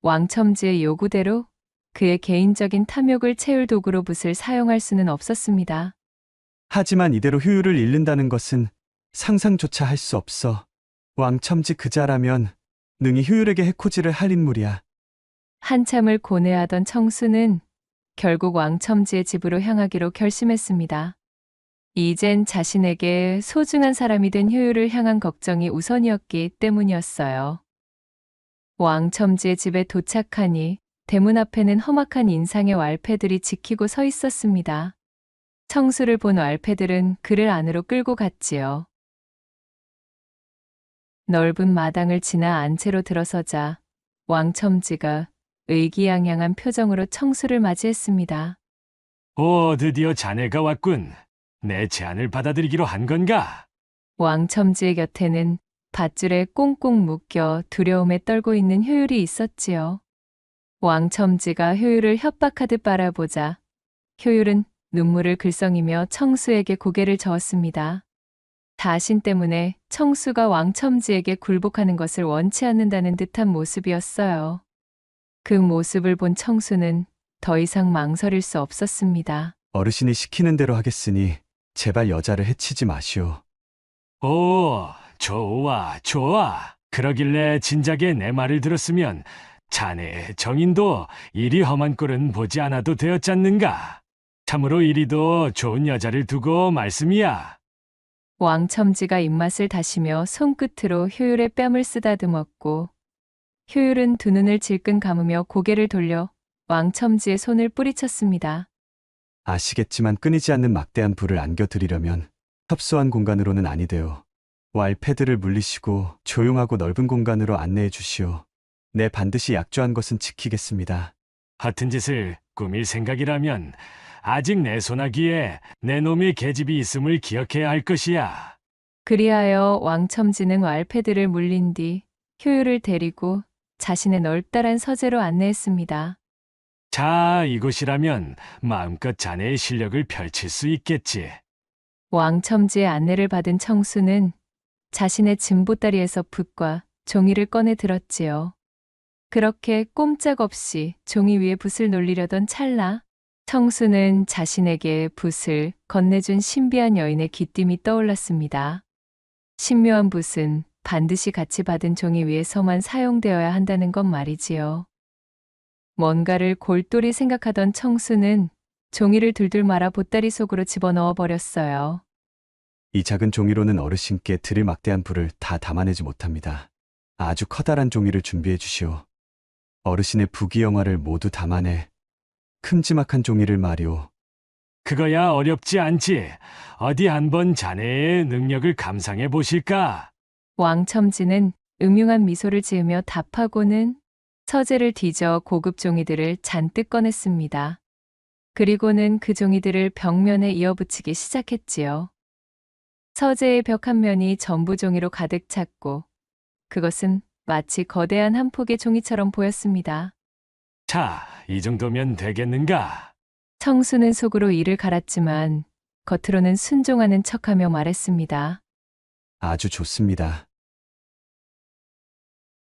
Speaker 1: 왕첨지의 요구대로 그의 개인적인 탐욕을 채울 도구로 붓을 사용할 수는 없었습니다.
Speaker 2: 하지만 이대로 효율을 잃는다는 것은 상상조차 할 수 없어. 왕첨지 그자라면 능히 효율에게 해코지를 할 인물이야.
Speaker 1: 한참을 고뇌하던 청수는 결국 왕첨지의 집으로 향하기로 결심했습니다. 이젠 자신에게 소중한 사람이 된 효율을 향한 걱정이 우선이었기 때문이었어요. 왕첨지의 집에 도착하니 대문 앞에는 험악한 인상의 왈패들이 지키고 서 있었습니다. 청수를 본 왈패들은 그를 안으로 끌고 갔지요. 넓은 마당을 지나 안채로 들어서자 왕첨지가 의기양양한 표정으로 청수를 맞이했습니다.
Speaker 6: 오, 드디어 자네가 왔군. 내 제안을 받아들이기로 한 건가?
Speaker 1: 왕첨지의 곁에는 밧줄에 꽁꽁 묶여 두려움에 떨고 있는 효율이 있었지요. 왕첨지가 효율을 협박하듯 바라보자 효율은 눈물을 글썽이며 청수에게 고개를 저었습니다. 자신 때문에 청수가 왕첨지에게 굴복하는 것을 원치 않는다는 듯한 모습이었어요. 그 모습을 본 청수는 더 이상 망설일 수 없었습니다.
Speaker 2: 어르신이 시키는 대로 하겠으니 제발 여자를 해치지 마시오.
Speaker 6: 오, 좋아, 좋아. 그러길래 진작에 내 말을 들었으면 자네의 정인도 이리 험한 꼴은 보지 않아도 되었잖는가. 참으로 이리도 좋은 여자를 두고 말씀이야.
Speaker 1: 왕첨지가 입맛을 다시며 손끝으로 효율의 뺨을 쓰다듬었고 효율은 두 눈을 질끈 감으며 고개를 돌려 왕첨지의 손을 뿌리쳤습니다.
Speaker 2: 아시겠지만 끊이지 않는 막대한 불을 안겨드리려면 협소한 공간으로는 아니 되오. 왈패들을 물리시고 조용하고 넓은 공간으로 안내해 주시오. 내 반드시 약조한 것은 지키겠습니다.
Speaker 6: 허튼 짓을 꾸밀 생각이라면 아직 내 손아귀에 내 놈의 계집이 있음을 기억해야 할 것이야.
Speaker 1: 그리하여 왕첨지는 왈패들을 물린 뒤 효율을 데리고 자신의 넓다란 서재로 안내했습니다.
Speaker 6: 자, 이곳이라면 마음껏 자네의 실력을 펼칠 수 있겠지.
Speaker 1: 왕첨지의 안내를 받은 청수는 자신의 짐보따리에서 붓과 종이를 꺼내 들었지요. 그렇게 꼼짝없이 종이 위에 붓을 놀리려던 찰나 청수는 자신에게 붓을 건네준 신비한 여인의 귀띔이 떠올랐습니다. 신묘한 붓은 반드시 같이 받은 종이 위에서만 사용되어야 한다는 것 말이지요. 뭔가를 골똘히 생각하던 청수는 종이를 둘둘 말아 보따리 속으로 집어넣어 버렸어요.
Speaker 2: 이 작은 종이로는 어르신께 드릴 막대한 불을 다 담아내지 못합니다. 아주 커다란 종이를 준비해 주시오. 어르신의 부귀영화를 모두 담아내 큼지막한 종이를 말이오.
Speaker 6: 그거야 어렵지 않지. 어디 한번 자네의 능력을 감상해 보실까?
Speaker 1: 왕첨지는 음흉한 미소를 지으며 답하고는 서재를 뒤져 고급 종이들을 잔뜩 꺼냈습니다. 그리고는 그 종이들을 벽면에 이어붙이기 시작했지요. 서재의 벽 한 면이 전부 종이로 가득 찼고 그것은 마치 거대한 한 폭의 종이처럼 보였습니다.
Speaker 6: 자, 이 정도면 되겠는가?
Speaker 1: 청수는 속으로 이를 갈았지만 겉으로는 순종하는 척하며 말했습니다.
Speaker 2: 아주 좋습니다.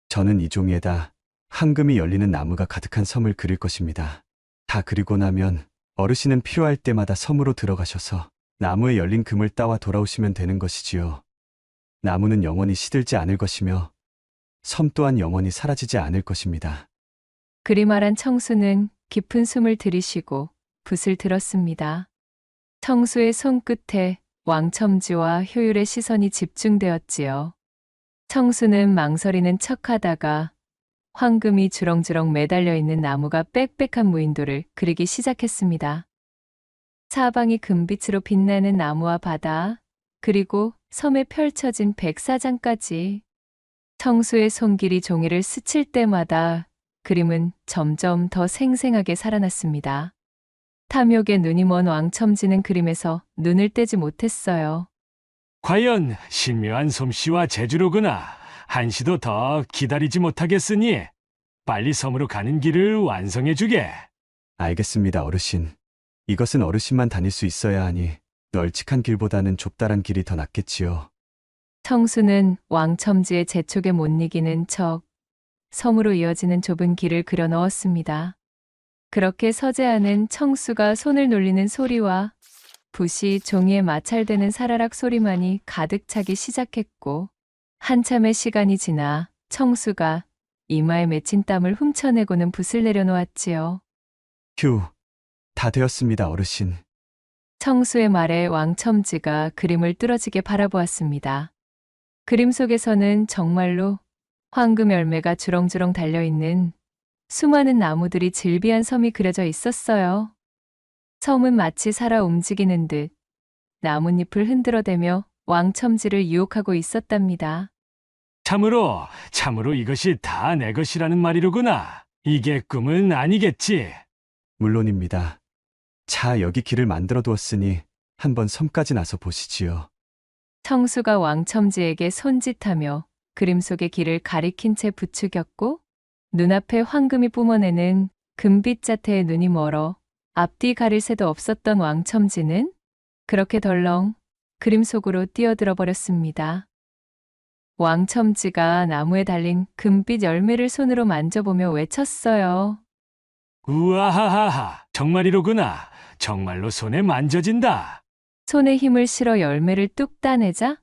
Speaker 2: 저는 이 종이에다 황금이 열리는 나무가 가득한 섬을 그릴 것입니다. 다 그리고 나면 어르신은 필요할 때마다 섬으로 들어가셔서 나무에 열린 금을 따와 돌아오시면 되는 것이지요. 나무는 영원히 시들지 않을 것이며 섬 또한 영원히 사라지지 않을 것입니다.
Speaker 1: 그리 말한 청수는 깊은 숨을 들이쉬고 붓을 들었습니다. 청수의 손끝에 왕첨지와 효율의 시선이 집중되었지요. 청수는 망설이는 척하다가 황금이 주렁주렁 매달려 있는 나무가 빽빽한 무인도를 그리기 시작했습니다. 사방이 금빛으로 빛나는 나무와 바다, 그리고 섬에 펼쳐진 백사장까지. 청수의 손길이 종이를 스칠 때마다 그림은 점점 더 생생하게 살아났습니다. 탐욕에 눈이 먼 왕첨지는 그림에서 눈을 떼지 못했어요.
Speaker 6: 과연 신묘한 솜씨와 재주로구나. 한시도 더 기다리지 못하겠으니 빨리 섬으로 가는 길을 완성해주게.
Speaker 2: 알겠습니다, 어르신. 이것은 어르신만 다닐 수 있어야 하니 널찍한 길보다는 좁다란 길이 더 낫겠지요.
Speaker 1: 청수는 왕첨지의 재촉에 못 이기는 척 섬으로 이어지는 좁은 길을 그려 넣었습니다. 그렇게 서재하는 청수가 손을 놀리는 소리와 붓이 종이에 마찰되는 사라락 소리만이 가득 차기 시작했고, 한참의 시간이 지나 청수가 이마에 맺힌 땀을 훔쳐내고는 붓을 내려놓았지요.
Speaker 2: 휴, 다 되었습니다, 어르신.
Speaker 1: 청수의 말에 왕첨지가 그림을 뚫어지게 바라보았습니다. 그림 속에서는 정말로 황금 열매가 주렁주렁 달려있는 수많은 나무들이 질비한 섬이 그려져 있었어요. 섬은 마치 살아 움직이는 듯 나뭇잎을 흔들어대며 왕첨지를 유혹하고 있었답니다.
Speaker 6: 참으로 이것이 다 내 것이라는 말이로구나. 이게 꿈은 아니겠지.
Speaker 2: 물론입니다. 자, 여기 길을 만들어 두었으니 한번 섬까지 나서 보시지요.
Speaker 1: 청수가 왕첨지에게 손짓하며 그림 속의 길을 가리킨 채 부추겼고, 눈앞에 황금이 뿜어내는 금빛 자태에 눈이 멀어 앞뒤 가릴 새도 없었던 왕첨지는 그렇게 덜렁 그림 속으로 뛰어들어 버렸습니다. 왕첨지가 나무에 달린 금빛 열매를 손으로 만져보며 외쳤어요.
Speaker 6: 우아하하하, 정말이로구나. 정말로 손에 만져진다.
Speaker 1: 손에 힘을 실어 열매를 뚝 따내자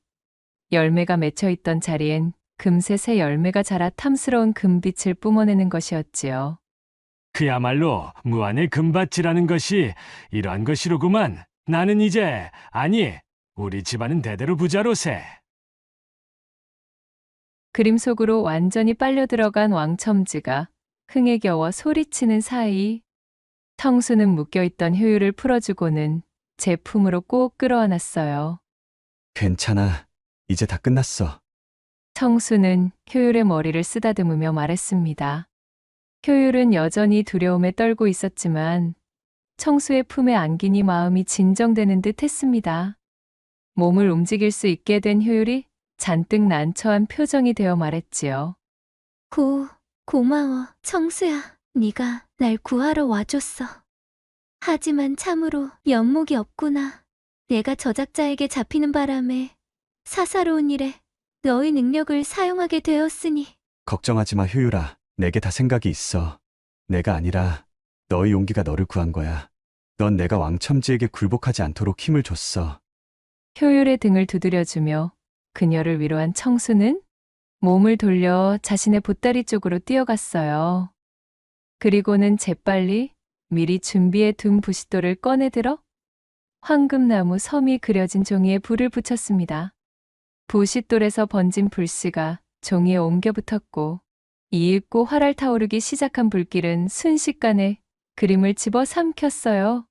Speaker 1: 열매가 맺혀있던 자리엔 금세 새 열매가 자라 탐스러운 금빛을 뿜어내는 것이었지요.
Speaker 6: 그야말로 무한의 금밭이라는 것이 이러한 것이로구만. 나는 이제, 아니, 우리 집안은 대대로 부자로세.
Speaker 1: 그림 속으로 완전히 빨려 들어간 왕첨지가 흥에 겨워 소리치는 사이 청수는 묶여있던 효유를 풀어주고는 제품으로 꼭 끌어안았어요.
Speaker 2: 괜찮아. 이제 다 끝났어.
Speaker 1: 청수는 효율의 머리를 쓰다듬으며 말했습니다. 효율은 여전히 두려움에 떨고 있었지만 청수의 품에 안기니 마음이 진정되는 듯 했습니다. 몸을 움직일 수 있게 된 효율이 잔뜩 난처한 표정이 되어 말했지요.
Speaker 4: 고마워, 청수야. 네가 날 구하러 와줬어. 하지만 참으로 면목이 없구나. 내가 저작자에게 잡히는 바람에 사사로운 일에 너의 능력을 사용하게 되었으니.
Speaker 2: 걱정하지 마, 효율아. 내게 다 생각이 있어. 내가 아니라 너의 용기가 너를 구한 거야. 넌 내가 왕첨지에게 굴복하지 않도록 힘을 줬어.
Speaker 1: 효율의 등을 두드려주며 그녀를 위로한 청수는 몸을 돌려 자신의 보따리 쪽으로 뛰어갔어요. 그리고는 재빨리 미리 준비해 둔 부싯돌을 꺼내들어 황금나무 섬이 그려진 종이에 불을 붙였습니다. 부싯돌에서 번진 불씨가 종이에 옮겨 붙었고, 이윽고 활활 타오르기 시작한 불길은 순식간에 그림을 집어 삼켰어요.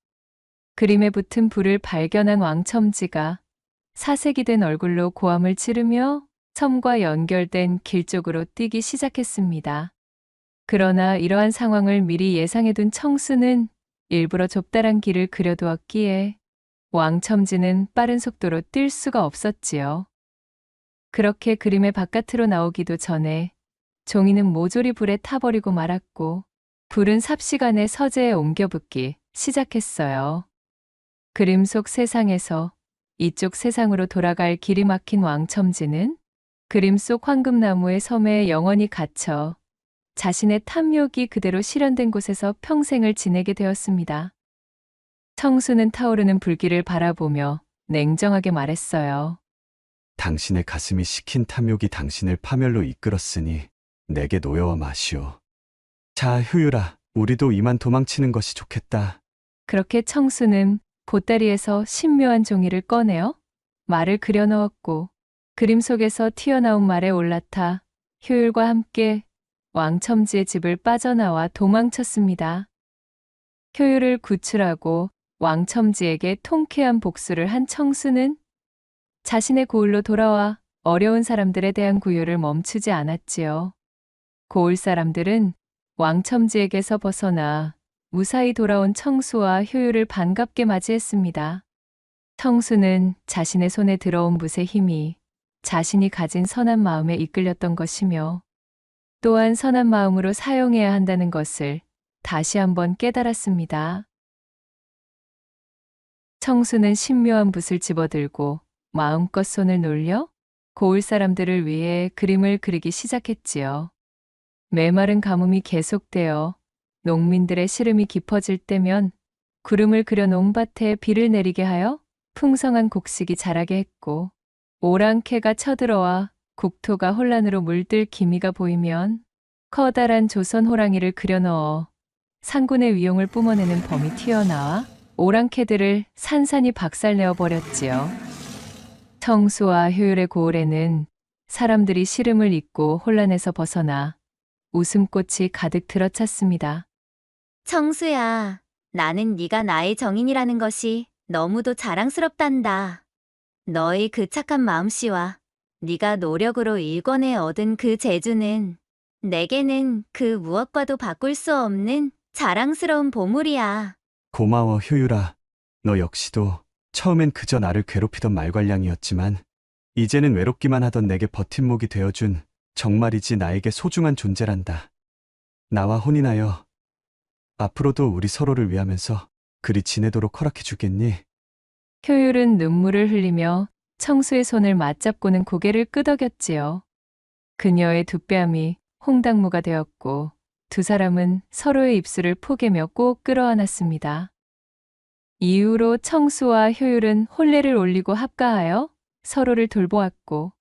Speaker 1: 그림에 붙은 불을 발견한 왕첨지가 사색이 된 얼굴로 고함을 지르며 섬과 연결된 길 쪽으로 뛰기 시작했습니다. 그러나 이러한 상황을 미리 예상해둔 청수는 일부러 좁다란 길을 그려두었기에 왕첨지는 빠른 속도로 뛸 수가 없었지요. 그렇게 그림의 바깥으로 나오기도 전에 종이는 모조리 불에 타버리고 말았고, 불은 삽시간에 서재에 옮겨 붙기 시작했어요. 그림 속 세상에서 이쪽 세상으로 돌아갈 길이 막힌 왕첨지는 그림 속 황금나무의 섬에 영원히 갇혀 자신의 탐욕이 그대로 실현된 곳에서 평생을 지내게 되었습니다. 청수는 타오르는 불길을 바라보며 냉정하게 말했어요.
Speaker 2: 당신의 가슴이 식힌 탐욕이 당신을 파멸로 이끌었으니 내게 놓여와 마시오. 자, 효율아, 우리도 이만 도망치는 것이 좋겠다.
Speaker 1: 그렇게 청수는 보따리에서 신묘한 종이를 꺼내어 말을 그려 넣었고, 그림 속에서 튀어나온 말에 올라타 효율과 함께 왕첨지의 집을 빠져나와 도망쳤습니다. 효율을 구출하고 왕첨지에게 통쾌한 복수를 한 청수는 자신의 고을로 돌아와 어려운 사람들에 대한 구휼을 멈추지 않았지요. 고을 사람들은 왕첨지에게서 벗어나 무사히 돌아온 청수와 효율을 반갑게 맞이했습니다. 청수는 자신의 손에 들어온 붓의 힘이 자신이 가진 선한 마음에 이끌렸던 것이며 또한 선한 마음으로 사용해야 한다는 것을 다시 한번 깨달았습니다. 청수는 신묘한 붓을 집어들고 마음껏 손을 놀려 고을 사람들을 위해 그림을 그리기 시작했지요. 메마른 가뭄이 계속되어 농민들의 시름이 깊어질 때면 구름을 그려 논밭에 비를 내리게 하여 풍성한 곡식이 자라게 했고, 오랑캐가 쳐들어와 국토가 혼란으로 물들 기미가 보이면 커다란 조선 호랑이를 그려 넣어 상군의 위용을 뿜어내는 범이 튀어나와 오랑캐들을 산산이 박살내어 버렸지요. 청수와 효율의 고을에는 사람들이 시름을 잊고 혼란에서 벗어나 웃음꽃이 가득 들어찼습니다.
Speaker 4: 청수야, 나는 네가 나의 정인이라는 것이 너무도 자랑스럽단다. 너의 그 착한 마음씨와 네가 노력으로 일궈내 얻은 그 재주는 내게는 그 무엇과도 바꿀 수 없는 자랑스러운 보물이야.
Speaker 2: 고마워, 효율아. 너 역시도 처음엔 그저 나를 괴롭히던 말괄량이었지만 이제는 외롭기만 하던 내게 버팀목이 되어준 정말이지 나에게 소중한 존재란다. 나와 혼인하여 앞으로도 우리 서로를 위하면서 그리 지내도록 허락해 주겠니?
Speaker 1: 효율은 눈물을 흘리며 청수의 손을 맞잡고는 고개를 끄덕였지요. 그녀의 두 뺨이 홍당무가 되었고 두 사람은 서로의 입술을 포개며 꼭 끌어안았습니다. 이후로 청수와 효율은 혼례를 올리고 합가하여 서로를 돌보았고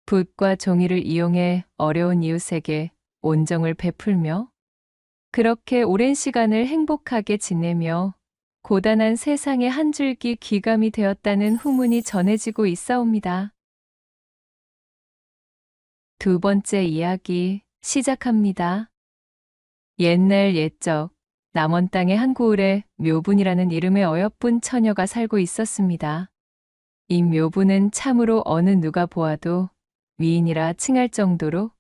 Speaker 1: 붓과 종이를 이용해 어려운 이웃에게 온정을 베풀며 그렇게 오랜 시간을 행복하게 지내며 고단한 세상의 한 줄기 귀감이 되었다는 후문이 전해지고 있사옵니다. 두 번째 이야기 시작합니다. 옛날 옛적 남원 땅의 한 고을에 묘분이라는 이름의 어여쁜 처녀가 살고 있었습니다. 이 묘분은 참으로 어느 누가 보아도 미인이라 칭할 정도로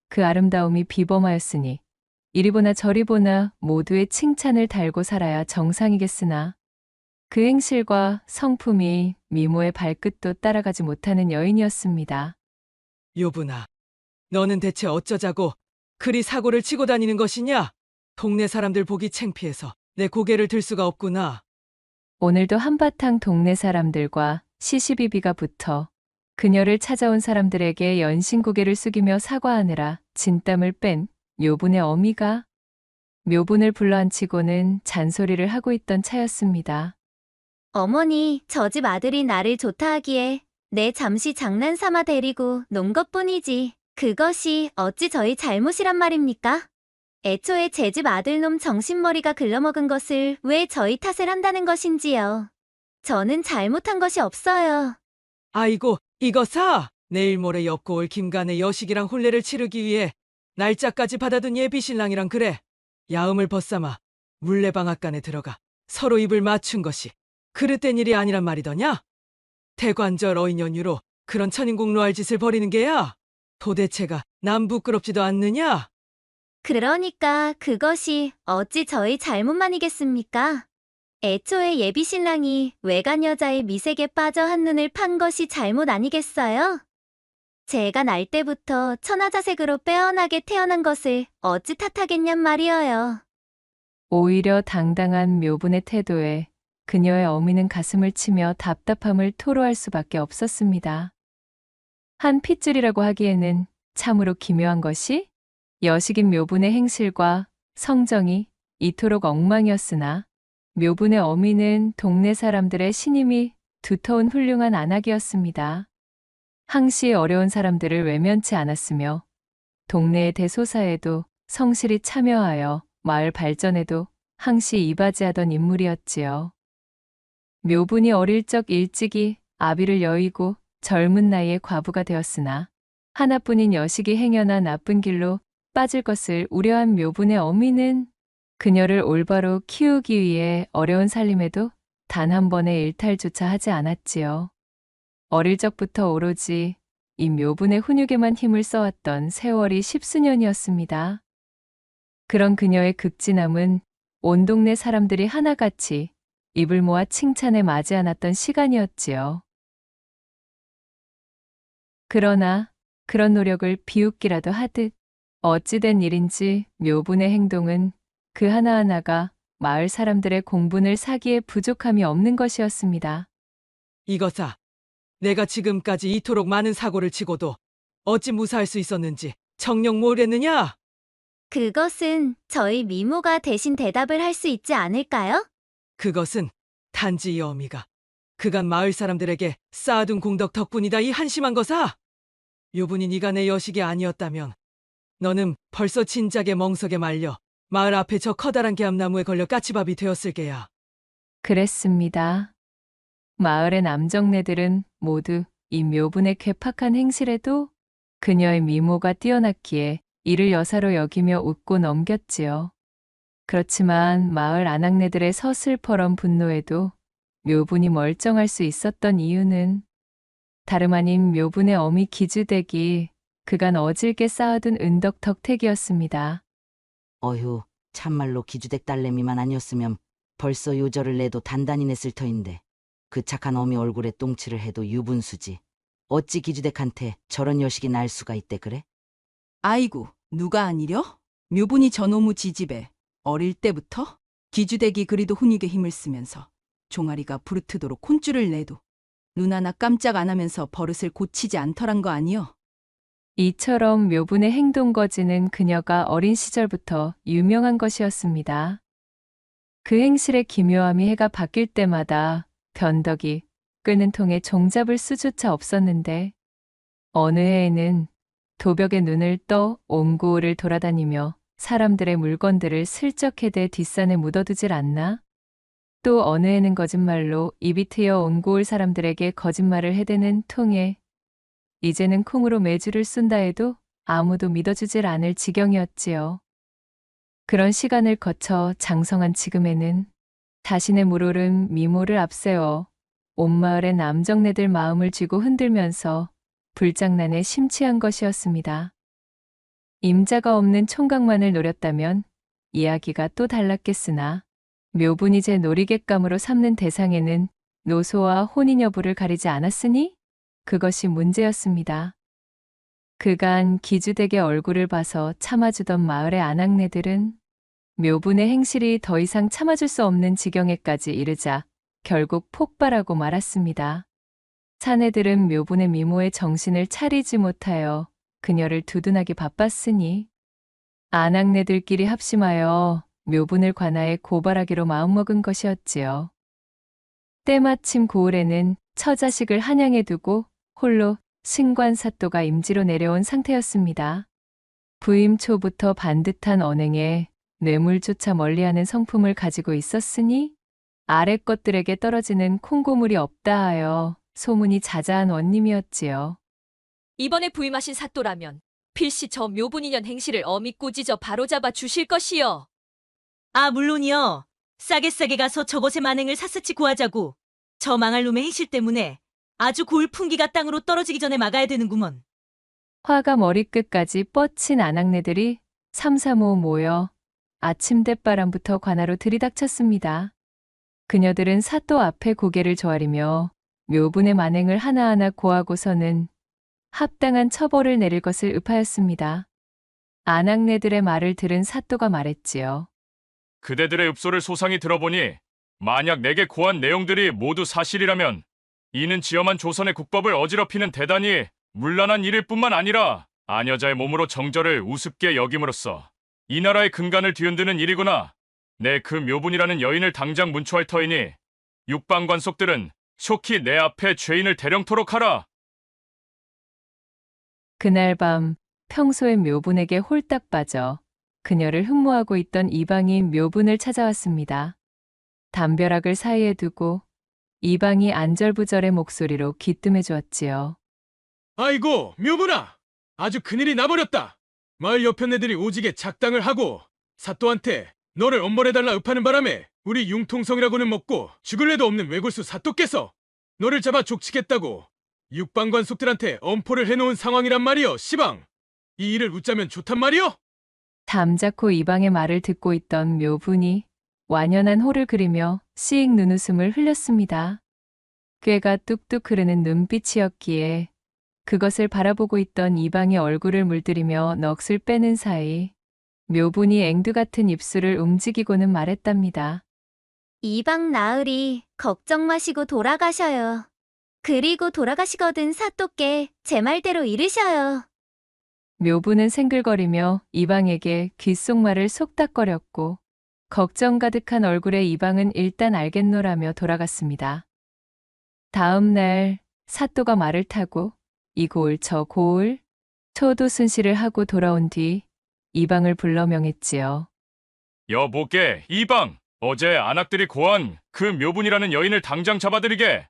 Speaker 1: 그 아름다움이 비범하였으니 이리 보나 저리 보나 모두의 칭찬을 달고 살아야 정상이겠으나 그 행실과 성품이 미모의 발끝도 따라가지 못하는 여인이었습니다.
Speaker 7: 요분아, 너는 대체 어쩌자고 그리 사고를 치고 다니는 것이냐? 동네 사람들 보기 창피해서 내 고개를 들 수가 없구나.
Speaker 1: 오늘도 한바탕 동네 사람들과 시시비비가 붙어 그녀를 찾아온 사람들에게 연신고개를 숙이며 사과하느라 진땀을 뺀 묘분의 어미가 묘분을 불러앉히고는 잔소리를 하고 있던 차였습니다.
Speaker 4: 어머니, 저 집 아들이 나를 좋다 하기에 내 잠시 장난삼아 데리고 논 것뿐이지. 그것이 어찌 저희 잘못이란 말입니까? 애초에 제 집 아들놈 정신머리가 글러먹은 것을 왜 저희 탓을 한다는 것인지요. 저는 잘못한 것이 없어요.
Speaker 7: 아이고, 이거사! 내일 모레 옆고을 김간의 여식이랑 혼례를 치르기 위해 날짜까지 받아둔 예비신랑이랑 그래. 야음을 벗삼아 물레방앗간에 들어가 서로 입을 맞춘 것이 그릇된 일이 아니란 말이더냐? 대관절 어인 연유로 그런 천인공노할 짓을 벌이는 게야? 도대체가 남 부끄럽지도 않느냐?
Speaker 4: 그러니까 그것이 어찌 저희 잘못만이겠습니까? 애초에 예비신랑이 외간 여자의 미색에 빠져 한눈을 판 것이 잘못 아니겠어요? 제가 날 때부터 천하자색으로 빼어나게 태어난 것을 어찌 탓하겠냔 말이어요.
Speaker 1: 오히려 당당한 묘분의 태도에 그녀의 어미는 가슴을 치며 답답함을 토로할 수밖에 없었습니다. 한 핏줄이라고 하기에는 참으로 기묘한 것이 여식인 묘분의 행실과 성정이 이토록 엉망이었으나 묘분의 어미는 동네 사람들의 신임이 두터운 훌륭한 안악이었습니다. 항시 어려운 사람들을 외면치 않았으며 동네의 대소사에도 성실히 참여하여 마을 발전에도 항시 이바지하던 인물이었지요. 묘분이 어릴 적 일찍이 아비를 여의고 젊은 나이에 과부가 되었으나 하나뿐인 여식이 행여나 나쁜 길로 빠질 것을 우려한 묘분의 어미는 그녀를 올바로 키우기 위해 어려운 살림에도 단 한 번의 일탈조차 하지 않았지요. 어릴 적부터 오로지 이 묘분의 훈육에만 힘을 써왔던 세월이 십수년이었습니다. 그런 그녀의 극진함은 온 동네 사람들이 하나같이 입을 모아 칭찬에 맞이 않았던 시간이었지요. 그러나 그런 노력을 비웃기라도 하듯 어찌된 일인지 묘분의 행동은 그 하나하나가 마을 사람들의 공분을 사기에 부족함이 없는 것이었습니다.
Speaker 7: 이거사, 내가 지금까지 이토록 많은 사고를 치고도 어찌 무사할 수 있었는지 청녕 모르겠느냐?
Speaker 4: 그것은 저희 미모가 대신 대답을 할 수 있지 않을까요?
Speaker 7: 그것은 단지 이 어미가 그간 마을 사람들에게 쌓아둔 공덕 덕분이다 이 한심한 거사. 묘분이 네가 내 여식이 아니었다면 너는 벌써 진작에 멍석에 말려 마을 앞에 저 커다란 개암나무에 걸려 까치밥이 되었을 게야.
Speaker 1: 그랬습니다. 마을의 남정네들은 모두 이 묘분의 괴팍한 행실에도 그녀의 미모가 뛰어났기에 이를 여사로 여기며 웃고 넘겼지요. 그렇지만 마을 아낙네들의 서슬퍼런 분노에도 묘분이 멀쩡할 수 있었던 이유는 다름 아닌 묘분의 어미 기주댁이 그간 어질게 쌓아둔 은덕덕택이었습니다.
Speaker 8: 어휴, 참말로 기주댁 딸내미만 아니었으면 벌써 요절을 내도 단단히 냈을 터인데 그 착한 어미 얼굴에 똥칠을 해도 유분수지. 어찌 기주댁한테 저런 여식이 날 수가 있대 그래?
Speaker 9: 아이고, 누가 아니려? 묘분이 저놈의 지집에 어릴 때부터 기주댁이 그리도 훈육에 힘을 쓰면서 종아리가 부르트도록 콘줄을 내도 눈 하나 깜짝 안 하면서 버릇을 고치지 않더란 거 아니여?
Speaker 1: 이처럼 묘분의 행동 거지는 그녀가 어린 시절부터 유명한 것이었습니다. 그 행실의 기묘함이 해가 바뀔 때마다 변덕이 끄는 통에 종잡을 수조차 없었는데 어느 해에는 도벽에 눈을 떠 옹고를 돌아다니며 사람들의 물건들을 슬쩍 해대 뒷산에 묻어두질 않나? 또 어느 해는 거짓말로 입이 트여 옹고을 사람들에게 거짓말을 해대는 통에 이제는 콩으로 매주를 쏜다 해도 아무도 믿어주질 않을 지경이었지요. 그런 시간을 거쳐 장성한 지금에는 자신의 물오른 미모를 앞세워 온 마을의 남정네들 마음을 쥐고 흔들면서 불장난에 심취한 것이었습니다. 임자가 없는 총각만을 노렸다면 이야기가 또 달랐겠으나 묘분이 제 놀이객감으로 삼는 대상에는 노소와 혼인 여부를 가리지 않았으니 그것이 문제였습니다. 그간 기주댁의 얼굴을 봐서 참아주던 마을의 아낙네들은 묘분의 행실이 더 이상 참아줄 수 없는 지경에까지 이르자 결국 폭발하고 말았습니다. 사내들은 묘분의 미모에 정신을 차리지 못하여 그녀를 두둔하기 바빴으니 아낙네들끼리 합심하여 묘분을 관하에 고발하기로 마음먹은 것이었지요. 때마침 고을에는 처자식을 한양에 두고 홀로 승관사또가 임지로 내려온 상태였습니다. 부임 초부터 반듯한 언행에 뇌물조차 멀리하는 성품을 가지고 있었으니 아래 것들에게 떨어지는 콩고물이 없다 하여 소문이 자자한 원님이었지요.
Speaker 10: 이번에 부임하신 사또라면 필시 저 묘분인연 행실을 어미 꾸짖어 바로잡아 주실 것이요.
Speaker 11: 아, 물론이요. 싸게 가서 저것의 만행을 샅샅이 구하자고. 저 망할 놈의 행실 때문에 아주 고을 풍기가 땅으로 떨어지기 전에 막아야 되는구먼.
Speaker 1: 화가 머리끝까지 뻗친 아낙네들이 삼삼오오 모여 아침대바람부터 관하로 들이닥쳤습니다. 그녀들은 사또 앞에 고개를 조아리며 묘분의 만행을 하나하나 고하고서는 합당한 처벌을 내릴 것을 읍하였습니다. 아낙네들의 말을 들은 사또가 말했지요.
Speaker 12: 그대들의 읍소를 소상히 들어보니 만약 내게 고한 내용들이 모두 사실이라면 이는 지엄한 조선의 국법을 어지럽히는 대단히 문란한 일일 뿐만 아니라 아녀자의 몸으로 정절을 우습게 여김으로써 이 나라의 근간을 뒤흔드는 일이구나. 내 그 묘분이라는 여인을 당장 문초할 터이니 육방 관속들은 속히 내 앞에 죄인을 대령토록 하라.
Speaker 1: 그날 밤 평소의 묘분에게 홀딱 빠져 그녀를 흠모하고 있던 이방인 묘분을 찾아왔습니다. 담벼락을 사이에 두고 이방이 안절부절의 목소리로 귀뜸해 주었지요.
Speaker 13: 아이고, 묘분아! 아주 큰일이 나버렸다. 마을 여편네들이 오지게 작당을 하고 사또한테 너를 엄벌해달라 읍하는 바람에 우리 융통성이라고는 먹고 죽을 애도 없는 외골수 사또께서 너를 잡아 족치겠다고 육방관숙들한테 엄포를 해놓은 상황이란 말이여, 시방. 이 일을 웃자면 좋단 말이여?
Speaker 1: 잠자코 이방의 말을 듣고 있던 묘분이 완연한 호를 그리며 씩 눈웃음을 흘렸습니다. 꾀가 뚝뚝 흐르는 눈빛이었기에 그것을 바라보고 있던 이방의 얼굴을 물들이며 넋을 빼는 사이 묘분이 앵두 같은 입술을 움직이고는 말했답니다.
Speaker 4: 이방 나으리 걱정 마시고 돌아가셔요. 그리고 돌아가시거든 사또께 제 말대로 이르셔요.
Speaker 1: 묘분은 생글거리며 이방에게 귓속말을 속닥거렸고 걱정 가득한 얼굴에 이방은 일단 알겠노라며 돌아갔습니다. 다음 날 사또가 말을 타고 이 고을 저 고을 초도 순시를 하고 돌아온 뒤 이방을 불러 명했지요.
Speaker 12: 여보께 이방, 어제 안악들이 고한 그 묘분이라는 여인을 당장 잡아들이게.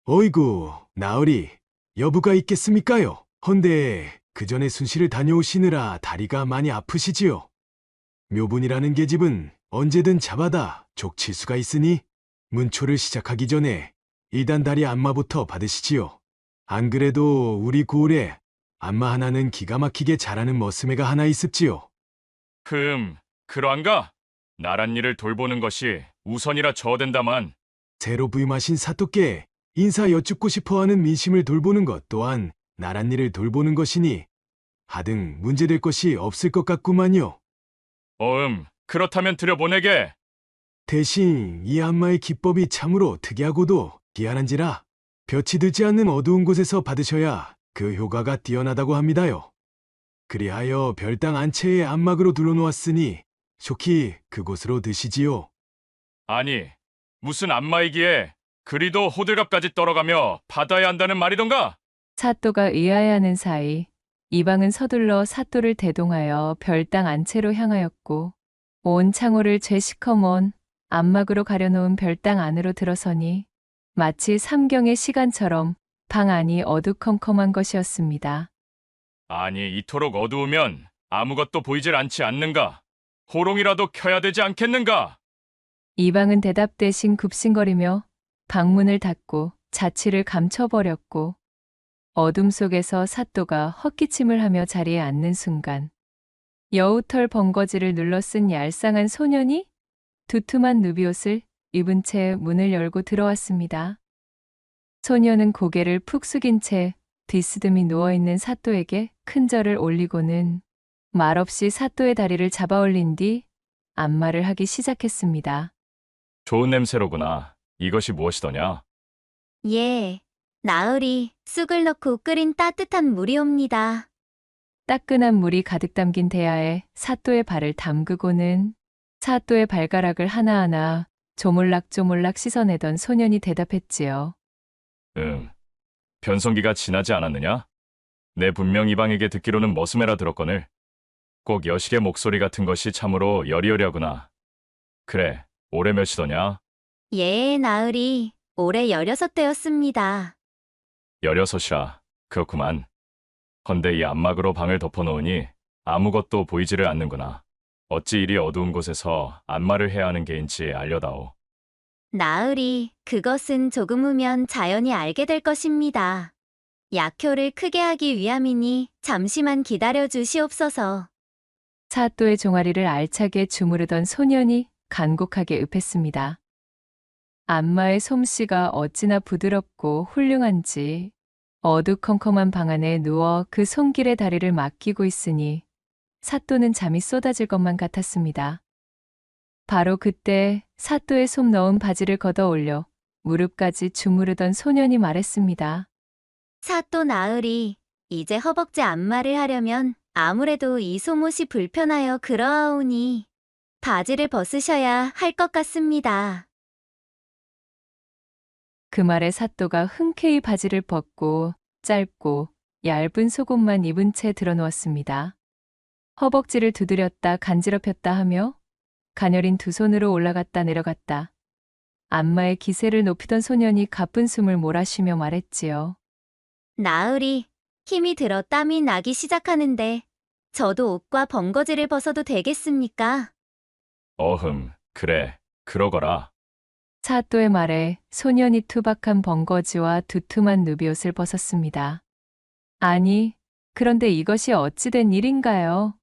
Speaker 13: 어이구, 나으리, 여부가 있겠습니까요? 헌데 그 전에 순시를 다녀오시느라 다리가 많이 아프시지요? 묘분이라는 계집은 언제든 잡아다 족칠 수가 있으니 문초를 시작하기 전에 일단 다리 안마부터 받으시지요. 안 그래도 우리 고을에 안마 하나는 기가 막히게 잘하는 머스매가 하나 있습지요.
Speaker 12: 그러한가? 나란 일을 돌보는 것이 우선이라 저된다만.
Speaker 13: 새로 부임하신 사또께 인사 여쭙고 싶어하는 민심을 돌보는 것 또한 나란 일을 돌보는 것이니 하등 문제될 것이 없을 것 같구만요.
Speaker 12: 그렇다면 들여보내게.
Speaker 13: 대신 이 안마의 기법이 참으로 특이하고도 기한한지라 볕이 들지 않는 어두운 곳에서 받으셔야 그 효과가 뛰어나다고 합니다요. 그리하여 별당 안채에 안막으로 둘러놓았으니 속히 그곳으로 드시지요.
Speaker 12: 아니, 무슨 안마이기에 그리도 호들갑까지 떨어가며 받아야 한다는 말이던가?
Speaker 1: 사또가 의아해하는 사이 이방은 서둘러 사또를 대동하여 별당 안채로 향하였고 온 창호를 죄시커먼 안막으로 가려놓은 별당 안으로 들어서니 마치 삼경의 시간처럼 방 안이 어두컴컴한 것이었습니다.
Speaker 12: 아니, 이토록 어두우면 아무것도 보이질 않지 않는가? 호롱이라도 켜야 되지 않겠는가?
Speaker 1: 이방은 대답 대신 굽신거리며 방문을 닫고 자취를 감춰버렸고 어둠 속에서 사또가 헛기침을 하며 자리에 앉는 순간 여우털 번거지를 눌러 쓴 얄쌍한 소년이 두툼한 누비옷을 입은 채 문을 열고 들어왔습니다. 소년은 고개를 푹 숙인 채 비스듬히 누워있는 사또에게 큰 절을 올리고는 말없이 사또의 다리를 잡아 올린 뒤 안마를 하기 시작했습니다.
Speaker 12: 좋은 냄새로구나. 이것이 무엇이더냐?
Speaker 4: 예, 나으리 쑥을 넣고 끓인 따뜻한 물이옵니다.
Speaker 1: 따끈한 물이 가득 담긴 대야에 사또의 발을 담그고는 사또의 발가락을 하나하나 조물락조물락 씻어내던 소년이 대답했지요.
Speaker 12: 변성기가 지나지 않았느냐? 내 분명 이방에게 듣기로는 머스매라 들었거늘. 꼭 여식의 목소리 같은 것이 참으로 여리여리하구나. 그래, 올해 몇이더냐?
Speaker 4: 예, 나으리 올해 16되었습니다.
Speaker 12: 16이라. 그렇구만. 헌데 이 안막으로 방을 덮어놓으니 아무것도 보이지를 않는구나. 어찌 이리 어두운 곳에서 안마를 해야 하는 게인지 알려다오.
Speaker 4: 나으리, 그것은 조금 후면 자연히 알게 될 것입니다. 약효를 크게 하기 위함이니 잠시만 기다려 주시옵소서.
Speaker 1: 사또의 종아리를 알차게 주무르던 소년이 간곡하게 읍했습니다. 안마의 솜씨가 어찌나 부드럽고 훌륭한지 어두컴컴한 방 안에 누워 그 손길의 다리를 맡기고 있으니 사또는 잠이 쏟아질 것만 같았습니다. 바로 그때 사또의 솜 넣은 바지를 걷어 올려 무릎까지 주무르던 소년이 말했습니다.
Speaker 4: 사또 나으리, 이제 허벅지 안마를 하려면 아무래도 이 속옷이 불편하여 그러하오니 바지를 벗으셔야 할 것 같습니다.
Speaker 1: 그 말에 사또가 흔쾌히 바지를 벗고 짧고 얇은 속옷만 입은 채 드러누웠습니다. 허벅지를 두드렸다 간지럽혔다 하며 가녀린 두 손으로 올라갔다 내려갔다. 안마의 기세를 높이던 소년이 가쁜 숨을 몰아쉬며 말했지요.
Speaker 4: 나으리, 힘이 들어 땀이 나기 시작하는데 저도 옷과 번거지를 벗어도 되겠습니까?
Speaker 12: 그래, 그러거라.
Speaker 1: 사또의 말에 소년이 투박한 번거지와 두툼한 누비옷을 벗었습니다. 아니, 그런데 이것이 어찌된 일인가요?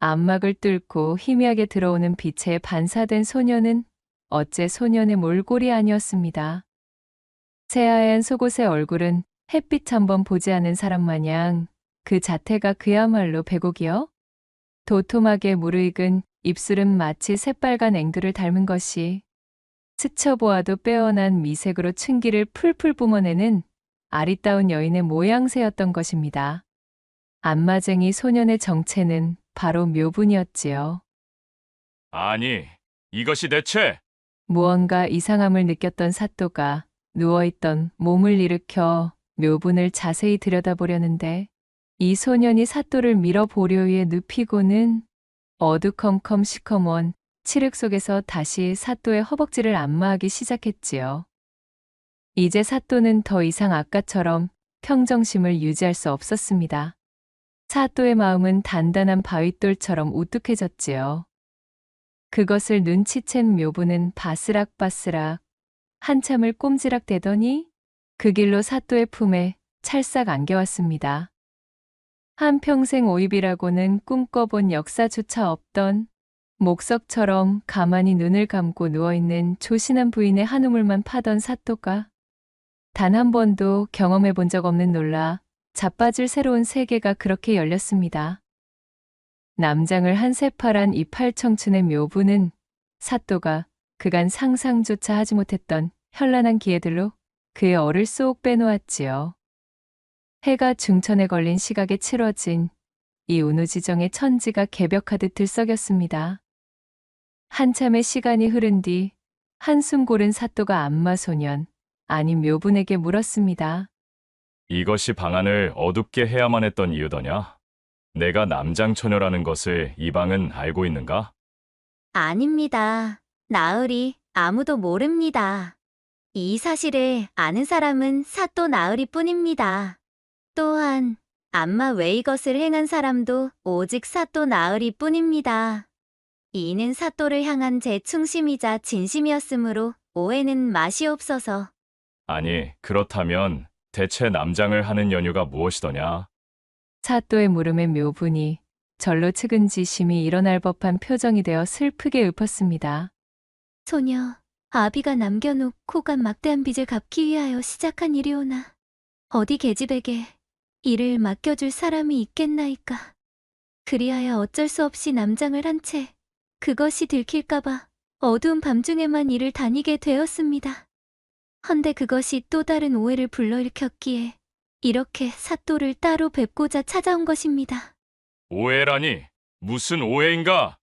Speaker 1: 암막을 뚫고 희미하게 들어오는 빛에 반사된 소년은 어째 소년의 몰골이 아니었습니다. 새하얀 속옷의 얼굴은 햇빛 한번 보지 않은 사람 마냥 그 자태가 그야말로 백옥이요. 도톰하게 무르익은 입술은 마치 새빨간 앵두를 닮은 것이 스쳐보아도 빼어난 미색으로 춘기를 풀풀 뿜어내는 아리따운 여인의 모양새였던 것입니다. 안마쟁이 소년의 정체는 바로 묘분이었지요.
Speaker 12: 아니, 이것이 대체
Speaker 1: 무언가 이상함을 느꼈던 사또가 누워있던 몸을 일으켜 묘분을 자세히 들여다보려는데 이 소년이 사또를 밀어 보려 위해 눕히고는 어두컴컴 시커먼 칠흑 속에서 다시 사또의 허벅지를 안마하기 시작했지요. 이제 사또는 더 이상 아까처럼 평정심을 유지할 수 없었습니다. 사또의 마음은 단단한 바윗돌처럼 우뚝해졌지요. 그것을 눈치챈 묘부는 바스락바스락 한참을 꼼지락대더니 그 길로 사또의 품에 찰싹 안겨왔습니다. 한평생 오입이라고는 꿈꿔본 역사조차 없던 목석처럼 가만히 눈을 감고 누워있는 조신한 부인의 한우물만 파던 사또가 단 한 번도 경험해 본 적 없는 놀라 자빠질 새로운 세계가 그렇게 열렸습니다. 남장을 한 새파란 이 팔청춘의 묘부는 사또가 그간 상상조차 하지 못했던 현란한 기회들로 그의 얼을 쏙 빼놓았지요. 해가 중천에 걸린 시각에 치러진 이 운우지정의 천지가 개벽하듯 들썩였습니다. 한참의 시간이 흐른 뒤 한숨 고른 사또가 안마소년, 아니 묘분에게 물었습니다.
Speaker 12: 이것이 방안을 어둡게 해야만 했던 이유더냐? 내가 남장처녀라는 것을 이 방은 알고 있는가?
Speaker 4: 아닙니다. 나으리 아무도 모릅니다. 이 사실을 아는 사람은 사또 나으리 뿐입니다. 또한 안마 외 이것을 행한 사람도 오직 사또 나으리 뿐입니다. 이는 사또를 향한 제 충심이자 진심이었으므로 오해는 마시옵소서.
Speaker 12: 아니, 그렇다면 대체 남장을 하는 연유가 무엇이더냐?
Speaker 1: 사또의 물음에 묘분이 절로 측은지심이 일어날 법한 표정이 되어 슬프게 읊었습니다.
Speaker 4: 소녀, 아비가 남겨놓고 간 막대한 빚을 갚기 위하여 시작한 일이오나 어디 계집에게 일을 맡겨줄 사람이 있겠나이까. 그리하여 어쩔 수 없이 남장을 한 채 그것이 들킬까봐 어두운 밤중에만 일을 다니게 되었습니다. 헌데 그것이 또 다른 오해를 불러일으켰기에 이렇게 사또를 따로 뵙고자 찾아온 것입니다.
Speaker 12: 오해라니, 무슨 오해인가?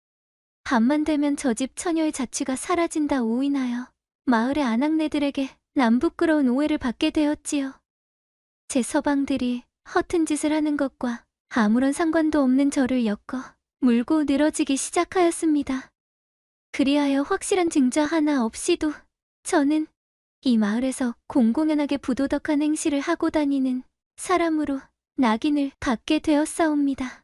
Speaker 4: 밤만 되면 저 집 처녀의 자취가 사라진다 오인하여 마을의 아낙네들에게 남부끄러운 오해를 받게 되었지요. 제 서방들이 허튼 짓을 하는 것과 아무런 상관도 없는 저를 엮어 물고 늘어지기 시작하였습니다. 그리하여 확실한 증거 하나 없이도 저는 이 마을에서 공공연하게 부도덕한 행실을 하고 다니는 사람으로 낙인을 받게 되었사옵니다.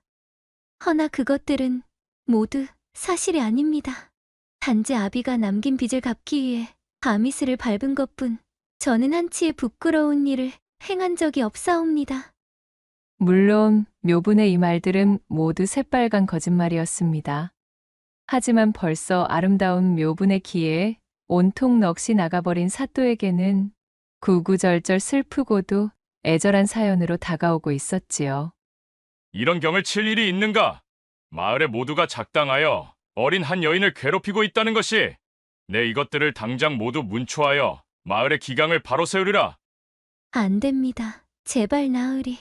Speaker 4: 허나 그것들은 모두 사실이 아닙니다. 단지 아비가 남긴 빚을 갚기 위해 아미스를 밟은 것뿐 저는 한치의 부끄러운 일을 행한 적이 없사옵니다.
Speaker 1: 물론 묘분의 이 말들은 모두 새빨간 거짓말이었습니다. 하지만 벌써 아름다운 묘분의 기회에 온통 넋이 나가버린 사또에게는 구구절절 슬프고도 애절한 사연으로 다가오고 있었지요.
Speaker 12: 이런 경을 칠 일이 있는가? 마을의 모두가 작당하여 어린 한 여인을 괴롭히고 있다는 것이 내 이것들을 당장 모두 문초하여 마을의 기강을 바로 세우리라.
Speaker 4: 안 됩니다. 제발 나으리.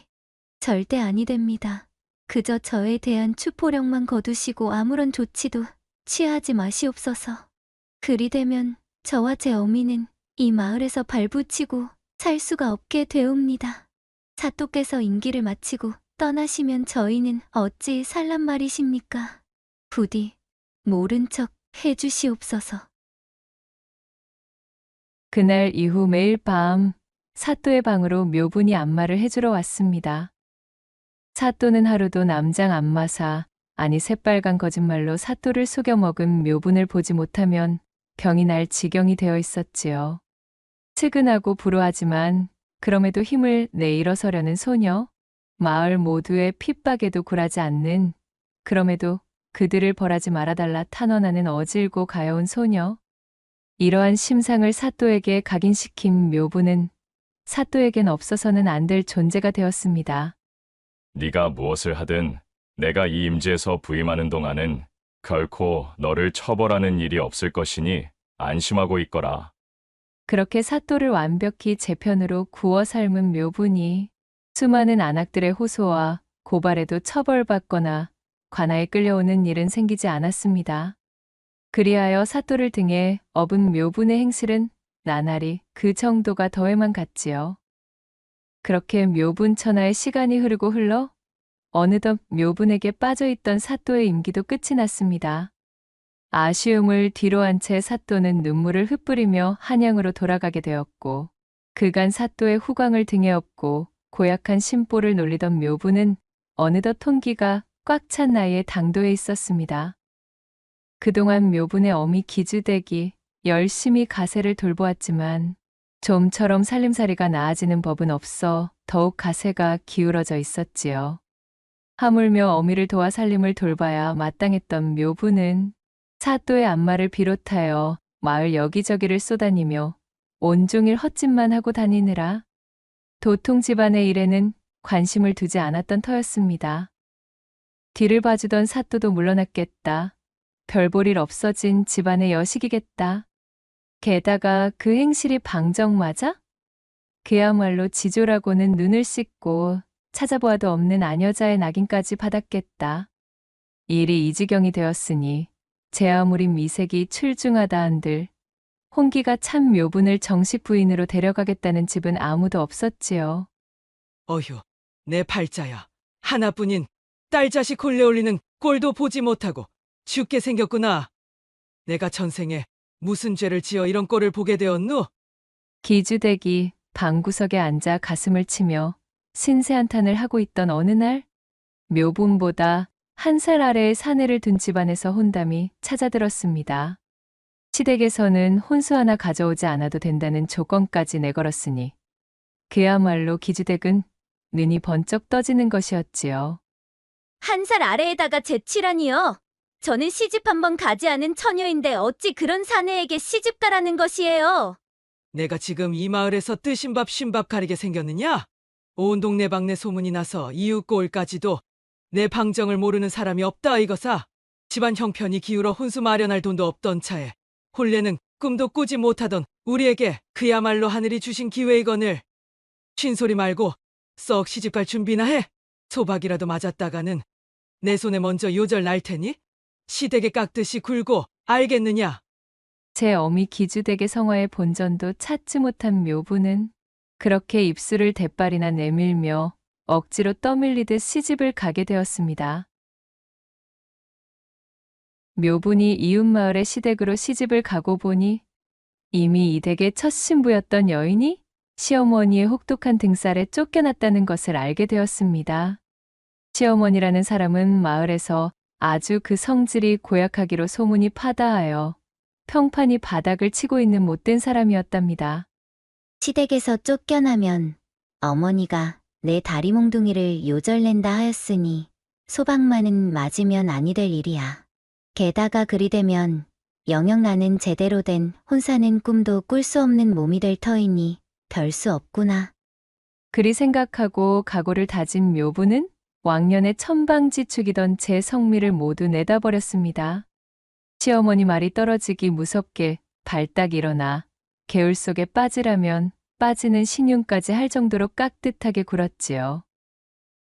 Speaker 4: 절대 아니 됩니다. 그저 저에 대한 추포령만 거두시고 아무런 조치도 취하지 마시옵소서. 그리 되면 저와 제 어미는 이 마을에서 발붙이고 살 수가 없게 되옵니다. 사또께서 임기를 마치고 떠나시면 저희는 어찌 살란 말이십니까? 부디 모른 척 해주시옵소서.
Speaker 1: 그날 이후 매일 밤 사또의 방으로 묘분이 안마를 해주러 왔습니다. 사또는 하루도 남장 안마사, 아니 새빨간 거짓말로 사또를 속여먹은 묘분을 보지 못하면 병이 날 지경이 되어 있었지요. 측은하고 불우하지만 그럼에도 힘을 내 일어서려는 소녀, 마을 모두의 핍박에도 굴하지 않는, 그럼에도 그들을 벌하지 말아달라 탄원하는 어질고 가여운 소녀. 이러한 심상을 사또에게 각인시킨 묘부는 사또에겐 없어서는 안 될 존재가 되었습니다.
Speaker 12: 네가 무엇을 하든 내가 이 임지에서 부임하는 동안은 결코 너를 처벌하는 일이 없을 것이니 안심하고 있거라.
Speaker 1: 그렇게 사또를 완벽히 제 편으로 구워 삶은 묘분이 수많은 안악들의 호소와 고발에도 처벌받거나 관아에 끌려오는 일은 생기지 않았습니다. 그리하여 사또를 등에 업은 묘분의 행실은 나날이 그 정도가 더해만 갔지요. 그렇게 묘분 천하의 시간이 흐르고 흘러 어느덧 묘분에게 빠져있던 사또의 임기도 끝이 났습니다. 아쉬움을 뒤로한 채 사또는 눈물을 흩뿌리며 한양으로 돌아가게 되었고, 그간 사또의 후광을 등에 업고 고약한 심보를 놀리던 묘분은 어느덧 통기가 꽉 찬 나이에 당도해 있었습니다. 그동안 묘분의 어미 기주댁이 열심히 가세를 돌보았지만 좀처럼 살림살이가 나아지는 법은 없어 더욱 가세가 기울어져 있었지요. 하물며 어미를 도와 살림을 돌봐야 마땅했던 묘분은 사또의 안마를 비롯하여 마을 여기저기를 쏘다니며 온종일 헛짓만 하고 다니느라 도통 집안의 일에는 관심을 두지 않았던 터였습니다. 뒤를 봐주던 사또도 물러났겠다. 별볼일 없어진 집안의 여식이겠다. 게다가 그 행실이 방정맞아? 그야말로 지조라고는 눈을 씻고 찾아보아도 없는 아녀자의 낙인까지 받았겠다. 일이 이 지경이 되었으니 제 아무리 미색이 출중하다 한들 홍기가 참 묘분을 정식 부인으로 데려가겠다는 집은 아무도 없었지요.
Speaker 7: 어휴, 내 팔자야. 하나뿐인 딸 자식 홀레 올리는 꼴도 보지 못하고 죽게 생겼구나. 내가 전생에 무슨 죄를 지어 이런 꼴을 보게 되었누?
Speaker 1: 기주댁이 방구석에 앉아 가슴을 치며 신세한탄을 하고 있던 어느 날, 묘분보다 한 살 아래의 사내를 둔 집안에서 혼담이 찾아들었습니다. 시댁에서는 혼수 하나 가져오지 않아도 된다는 조건까지 내걸었으니 그야말로 기주댁은 눈이 번쩍 떠지는 것이었지요.
Speaker 4: 한 살 아래에다가 제치라니요. 저는 시집 한번 가지 않은 처녀인데 어찌 그런 사내에게 시집 가라는 것이에요.
Speaker 7: 내가 지금 이 마을에서 뜨신 밥 쉰 밥 가리게 생겼느냐? 온 동네 방네 소문이 나서 이웃 고을까지도 내 방정을 모르는 사람이 없다 이거사. 집안 형편이 기울어 혼수 마련할 돈도 없던 차에 혼례는 꿈도 꾸지 못하던 우리에게 그야말로 하늘이 주신 기회이거늘. 쉰소리 말고 썩 시집갈 준비나 해. 소박이라도 맞았다가는 내 손에 먼저 요절 날 테니 시댁에 깎듯이 굴고 알겠느냐?
Speaker 1: 제 어미 기주댁의 성화의 본전도 찾지 못한 묘부는 그렇게 입술을 대빨이나 내밀며 억지로 떠밀리듯 시집을 가게 되었습니다. 묘분이 이웃마을의 시댁으로 시집을 가고 보니 이미 이 댁의 첫 신부였던 여인이 시어머니의 혹독한 등살에 쫓겨났다는 것을 알게 되었습니다. 시어머니라는 사람은 마을에서 아주 그 성질이 고약하기로 소문이 파다하여 평판이 바닥을 치고 있는 못된 사람이었답니다.
Speaker 4: 시댁에서 쫓겨나면 어머니가 내 다리 몽둥이를 요절낸다 하였으니 소박만은 맞으면 아니 될 일이야. 게다가 그리 되면 영영 나는 제대로 된 혼사는 꿈도 꿀 수 없는 몸이 될 터이니 별 수 없구나.
Speaker 1: 그리 생각하고 각오를 다진 묘부는 왕년에 천방지축이던 제 성미를 모두 내다버렸습니다. 시어머니 말이 떨어지기 무섭게 발딱 일어나 개울 속에 빠지라면 빠지는 신용까지 할 정도로 깍듯하게 굴었지요.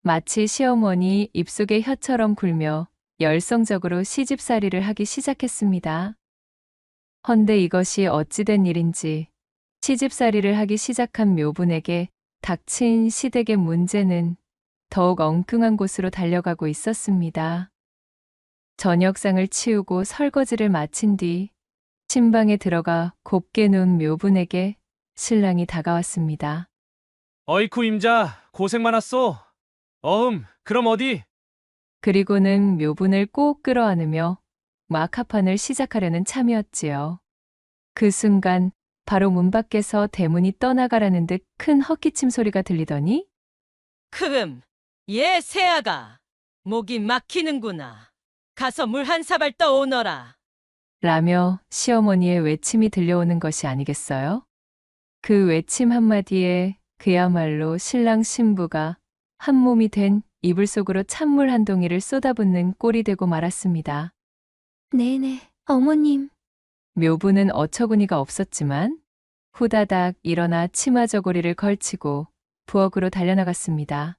Speaker 1: 마치 시어머니 입속에 혀처럼 굴며 열성적으로 시집살이를 하기 시작했습니다. 헌데 이것이 어찌된 일인지 시집살이를 하기 시작한 묘분에게 닥친 시댁의 문제는 더욱 엉뚱한 곳으로 달려가고 있었습니다. 저녁상을 치우고 설거지를 마친 뒤 침방에 들어가 곱게 누운 묘분에게 신랑이 다가왔습니다.
Speaker 14: 어이쿠 임자 고생 많았소. 그럼 어디?
Speaker 1: 그리고는 묘분을 꼭 끌어안으며 마카판을 시작하려는 참이었지요. 그 순간 바로 문 밖에서 대문이 떠나가라는 듯 큰 헛기침 소리가 들리더니
Speaker 11: 얘 새아가 목이 막히는구나. 가서 물 한 사발 떠오너라.
Speaker 1: 라며 시어머니의 외침이 들려오는 것이 아니겠어요? 그 외침 한마디에 그야말로 신랑 신부가 한 몸이 된 이불 속으로 찬물 한 동이를 쏟아붓는 꼴이 되고 말았습니다.
Speaker 4: 네네, 어머님.
Speaker 1: 묘부는 어처구니가 없었지만 후다닥 일어나 치마 저고리를 걸치고 부엌으로 달려나갔습니다.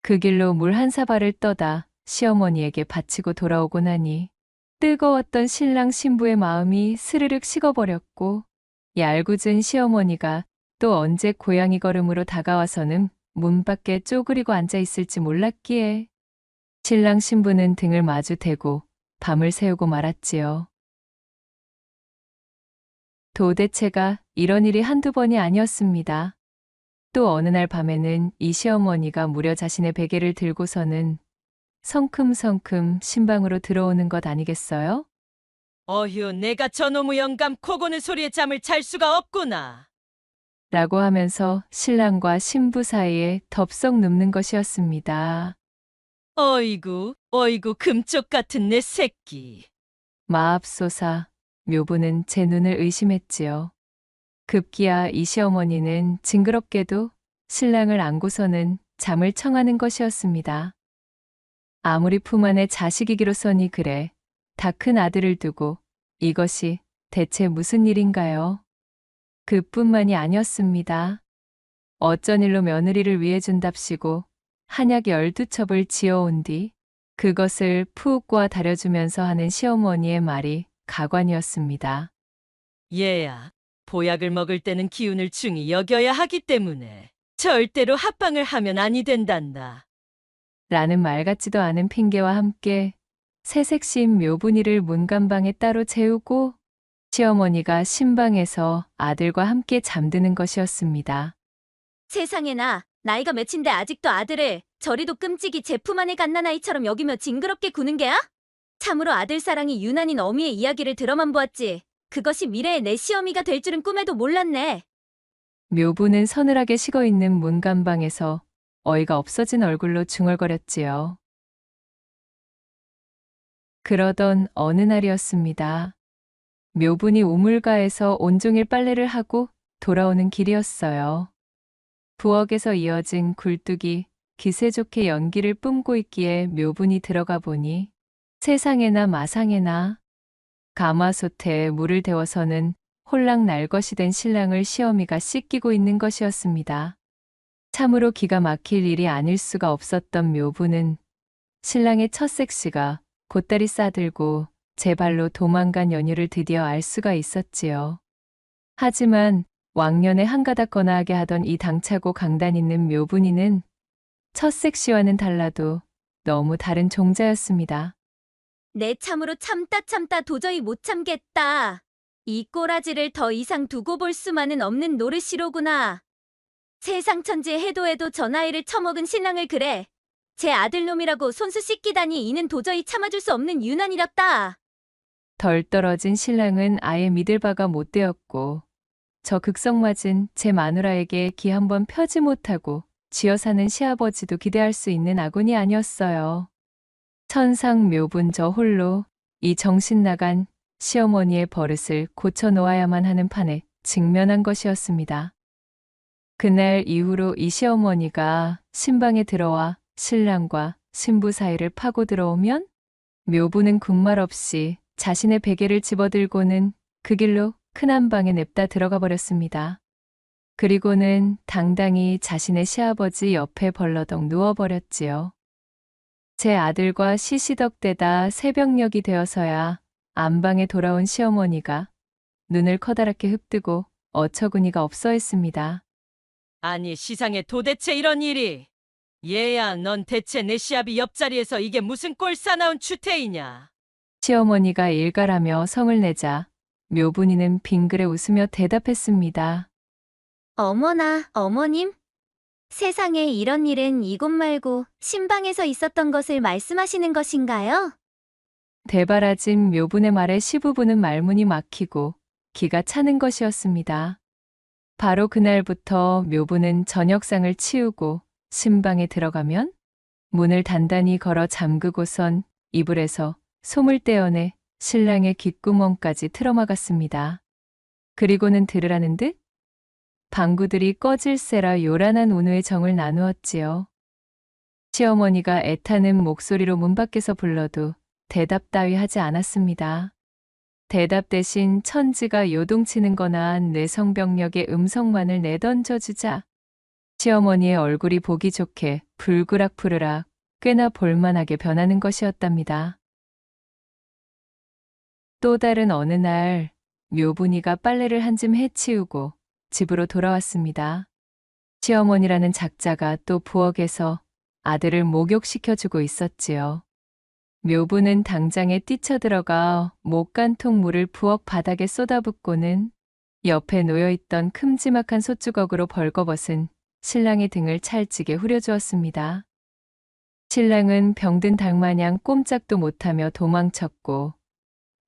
Speaker 1: 그 길로 물 한 사발을 떠다 시어머니에게 바치고 돌아오고 나니 뜨거웠던 신랑 신부의 마음이 스르륵 식어버렸고 얄궂은 시어머니가 또 언제 고양이 걸음으로 다가와서는 문 밖에 쪼그리고 앉아 있을지 몰랐기에 신랑 신부는 등을 마주 대고 밤을 새우고 말았지요. 도대체가 이런 일이 한두 번이 아니었습니다. 또 어느 날 밤에는 이 시어머니가 무려 자신의 베개를 들고서는 성큼성큼 신방으로 들어오는 것 아니겠어요?
Speaker 11: 어휴, 내가 저놈의 영감 코 고는 소리에 잠을 잘 수가 없구나.
Speaker 1: 라고 하면서 신랑과 신부 사이에 덥석 눕는 것이었습니다.
Speaker 11: 어이구, 금쪽 같은 내 새끼.
Speaker 1: 마압소사, 묘부는 제 눈을 의심했지요. 급기야 이 시어머니는 징그럽게도 신랑을 안고서는 잠을 청하는 것이었습니다. 아무리 품 안에 자식이기로서니 그래 다 큰 아들을 두고 이것이 대체 무슨 일인가요? 그뿐만이 아니었습니다. 어쩐 일로 며느리를 위해 준답시고 한약 12첩을 지어온 뒤 그것을 푹 꽈 다려주면서 하는 시어머니의 말이 가관이었습니다.
Speaker 11: 얘야, 보약을 먹을 때는 기운을 중히 여겨야 하기 때문에 절대로 합방을 하면 아니 된단다.
Speaker 1: 라는 말 같지도 않은 핑계와 함께 새색시인 묘분이를 문간방에 따로 재우고 시어머니가 신방에서 아들과 함께 잠드는 것이었습니다.
Speaker 4: 세상에나, 나이가 몇인데 아직도 아들을 저리도 끔찍이 제품 안에 갓난아이처럼 여기며 징그럽게 구는 게야? 참으로 아들 사랑이 유난인 어미의 이야기를 들어만 보았지. 그것이 미래의 내 시어미가 될 줄은 꿈에도 몰랐네.
Speaker 1: 묘부는 서늘하게 식어있는 문간방에서 어이가 없어진 얼굴로 중얼거렸지요. 그러던 어느 날이었습니다. 묘분이 우물가에서 온종일 빨래를 하고 돌아오는 길이었어요. 부엌에서 이어진 굴뚝이 기세 좋게 연기를 뿜고 있기에 묘분이 들어가 보니 세상에나 마상에나 가마솥에 물을 데워서는 홀랑 날것이 된 신랑을 시어미가 씻기고 있는 것이었습니다. 참으로 기가 막힐 일이 아닐 수가 없었던 묘부는 신랑의 첫 섹시가 곧다리 싸들고 제 발로 도망간 연유를 드디어 알 수가 있었지요. 하지만 왕년에 한가닥 거나하게 하던 이 당차고 강단 있는 묘분이는 첫 섹시와는 달라도 너무 다른 종자였습니다.
Speaker 4: 내 참으로 참다 도저히 못 참겠다. 이 꼬라지를 더 이상 두고 볼 수만은 없는 노릇이로구나. 세상 천지에 해도 저 나이를 처먹은 신랑을 그래. 제 아들놈이라고 손수 씻기다니 이는 도저히 참아줄 수 없는 유난이랍다.
Speaker 1: 덜 떨어진 신랑은 아예 믿을 바가 못 되었고 저 극성맞은 제 마누라에게 기 한번 펴지 못하고 쥐어 사는 시아버지도 기대할 수 있는 아군이 아니었어요. 천상 묘분 저 홀로 이 정신 나간 시어머니의 버릇을 고쳐놓아야만 하는 판에 직면한 것이었습니다. 그날 이후로 이 시어머니가 신방에 들어와 신랑과 신부 사이를 파고 들어오면 묘부는 군말 없이 자신의 베개를 집어들고는 그 길로 큰 한방에 냅다 들어가 버렸습니다. 그리고는 당당히 자신의 시아버지 옆에 벌러덩 누워버렸지요. 제 아들과 시시덕대다 새벽녘이 되어서야 안방에 돌아온 시어머니가 눈을 커다랗게 흡뜨고 어처구니가 없어 했습니다.
Speaker 11: 아니, 시상에 도대체 이런 일이. 얘야, 넌 대체 내 시아비 옆자리에서 이게 무슨 꼴싸나운 추태이냐.
Speaker 1: 시어머니가 일갈하며 성을 내자 묘분이는 빙그레 웃으며 대답했습니다.
Speaker 4: 어머나, 어머님. 세상에 이런 일은 이곳 말고 신방에서 있었던 것을 말씀하시는 것인가요?
Speaker 1: 대바라진 묘분의 말에 시부부는 말문이 막히고 기가 차는 것이었습니다. 바로 그날부터 묘부는 저녁상을 치우고 신방에 들어가면 문을 단단히 걸어 잠그고선 이불에서 솜을 떼어내 신랑의 귓구멍까지 틀어막았습니다. 그리고는 들으라는 듯 방구들이 꺼질세라 요란한 온우의 정을 나누었지요. 시어머니가 애타는 목소리로 문 밖에서 불러도 대답 따위 하지 않았습니다. 대답 대신 천지가 요동치는 거나 뇌성병력의 음성만을 내던져주자 시어머니의 얼굴이 보기 좋게 불그락푸르락 꽤나 볼만하게 변하는 것이었답니다. 또 다른 어느 날 묘분이가 빨래를 한 줌 해치우고 집으로 돌아왔습니다. 시어머니라는 작자가 또 부엌에서 아들을 목욕시켜주고 있었지요. 묘부는 당장에 뛰쳐들어가 목간통 물을 부엌 바닥에 쏟아붓고는 옆에 놓여있던 큼지막한 솥주걱으로 벌거벗은 신랑의 등을 찰지게 후려주었습니다. 신랑은 병든 닭마냥 꼼짝도 못하며 도망쳤고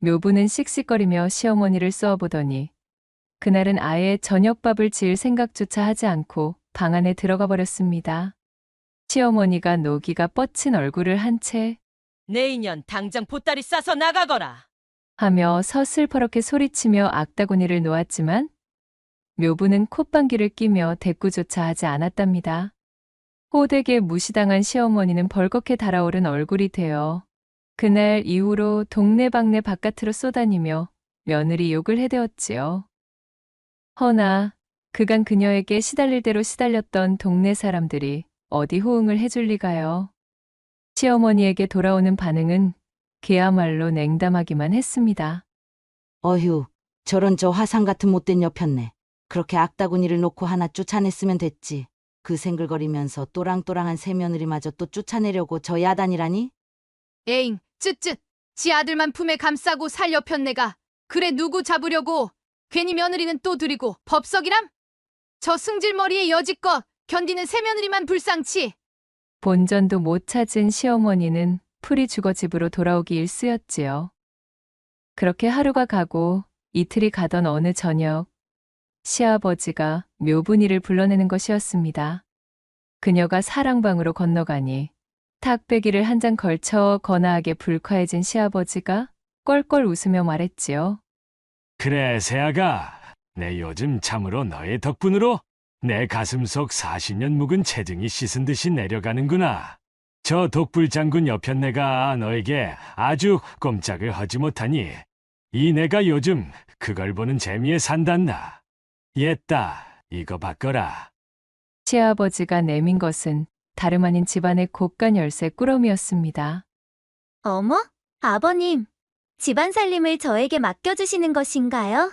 Speaker 1: 묘부는 씩씩거리며 시어머니를 쏘아보더니 그날은 아예 저녁밥을 지을 생각조차 하지 않고 방 안에 들어가 버렸습니다. 시어머니가 노기가 뻗친 얼굴을 한 채
Speaker 11: 내 인연 당장 보따리 싸서 나가거라.
Speaker 1: 하며 서슬퍼렇게 소리치며 악다구니를 놓았지만 묘부는 콧방귀를 끼며 대꾸조차 하지 않았답니다. 호되게 무시당한 시어머니는 벌겋게 달아오른 얼굴이 되어 그날 이후로 동네방네 바깥으로 쏘다니며 며느리 욕을 해대었지요. 허나 그간 그녀에게 시달릴 대로 시달렸던 동네 사람들이 어디 호응을 해줄 리가요. 시어머니에게 돌아오는 반응은 그야말로 냉담하기만 했습니다.
Speaker 8: 어휴, 저런 저 화상 같은 못된 여편네. 그렇게 악다구니를 놓고 하나 쫓아냈으면 됐지. 그 생글거리면서 또랑또랑한 새며느리마저 또 쫓아내려고 저 야단이라니?
Speaker 15: 에잉, 쯧쯧. 지 아들만 품에 감싸고 살 여편네가 그래 누구 잡으려고 괜히 며느리는 또 들이고 법석이람? 저 승질머리의 여지껏 견디는 새며느리만 불쌍치.
Speaker 1: 본전도 못 찾은 시어머니는 풀이 죽어 집으로 돌아오기 일쑤였지요. 그렇게 하루가 가고 이틀이 가던 어느 저녁 시아버지가 묘분이를 불러내는 것이었습니다. 그녀가 사랑방으로 건너가니 탁배기를 한 장 걸쳐 거나하게 불쾌해진 시아버지가 껄껄 웃으며 말했지요.
Speaker 6: 그래, 새아가. 내 요즘 참으로 너의 덕분으로 내 가슴속 40년 묵은 체증이 씻은 듯이 내려가는구나. 저 독불장군 여편네가 너에게 아주 꼼짝을 하지 못하니 이 내가 요즘 그걸 보는 재미에 산단다. 옛다, 이거 바꿔라.
Speaker 1: 시아버지가 내민 것은 다름 아닌 집안의 곶간 열쇠 꾸러미였습니다.
Speaker 4: 어머? 아버님, 집안 살림을 저에게 맡겨주시는 것인가요?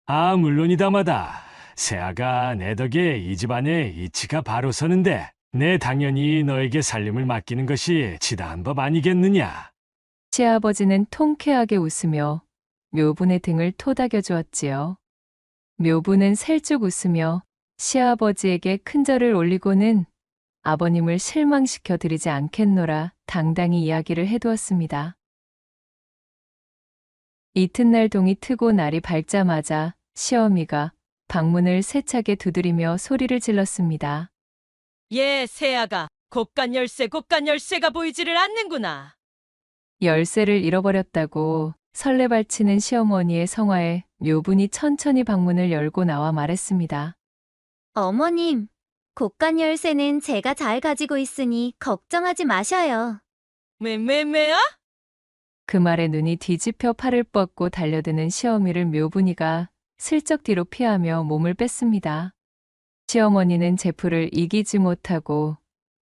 Speaker 6: 아, 물론이다마다. 새아가 내 덕에 이 집안의 이치가 바로 서는데 내 당연히 너에게 살림을 맡기는 것이 지당한 법 아니겠느냐.
Speaker 1: 시아버지는 통쾌하게 웃으며 묘분의 등을 토닥여 주었지요. 묘분은 살쭉 웃으며 시아버지에게 큰절을 올리고는 아버님을 실망시켜 드리지 않겠노라 당당히 이야기를 해두었습니다. 이튿날 동이 트고 날이 밝자마자 시어미가 방문을 세차게 두드리며 소리를 질렀습니다.
Speaker 11: 예, 새아가 곶간 열쇠가 보이지를 않는구나.
Speaker 1: 열쇠를 잃어버렸다고 설레발치는 시어머니의 성화에 묘분이 천천히 방문을 열고 나와 말했습니다.
Speaker 4: 어머님, 곶간 열쇠는 제가 잘 가지고 있으니 걱정하지 마셔요.
Speaker 11: 매매매야?
Speaker 1: 그 말에 눈이 뒤집혀 팔을 뻗고 달려드는 시어미를 묘분이가 슬쩍 뒤로 피하며 몸을 뺐습니다. 시어머니는 제풀을 이기지 못하고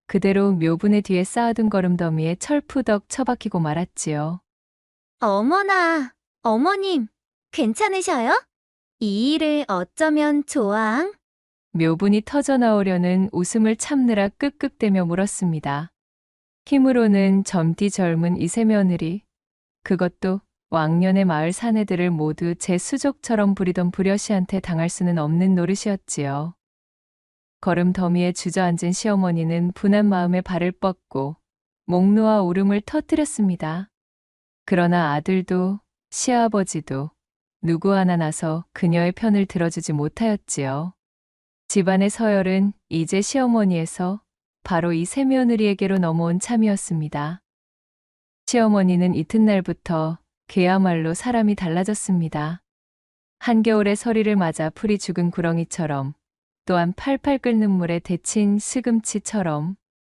Speaker 1: 그대로 묘분의 뒤에 쌓아둔 거름더미에 철푸덕 처박히고 말았지요.
Speaker 4: 어머나, 어머님, 괜찮으셔요? 이 일을 어쩌면 좋아앙?
Speaker 1: 묘분이 터져나오려는 웃음을 참느라 끄끄대며 물었습니다. 힘으로는 젊디 젊은 이 새며느리, 그것도 왕년의 마을 사내들을 모두 제 수족처럼 부리던 부려시한테 당할 수는 없는 노릇이었지요. 걸음 더미에 주저앉은 시어머니는 분한 마음에 발을 뻗고 목 놓아 울음을 터뜨렸습니다. 그러나 아들도 시아버지도 누구 하나 나서 그녀의 편을 들어주지 못하였지요. 집안의 서열은 이제 시어머니에서 바로 이 새며느리에게로 넘어온 참이었습니다. 시어머니는 이튿날부터 그야말로 사람이 달라졌습니다. 한겨울의 서리를 맞아 풀이 죽은 구렁이처럼, 또한 팔팔 끓는 물에 데친 시금치처럼,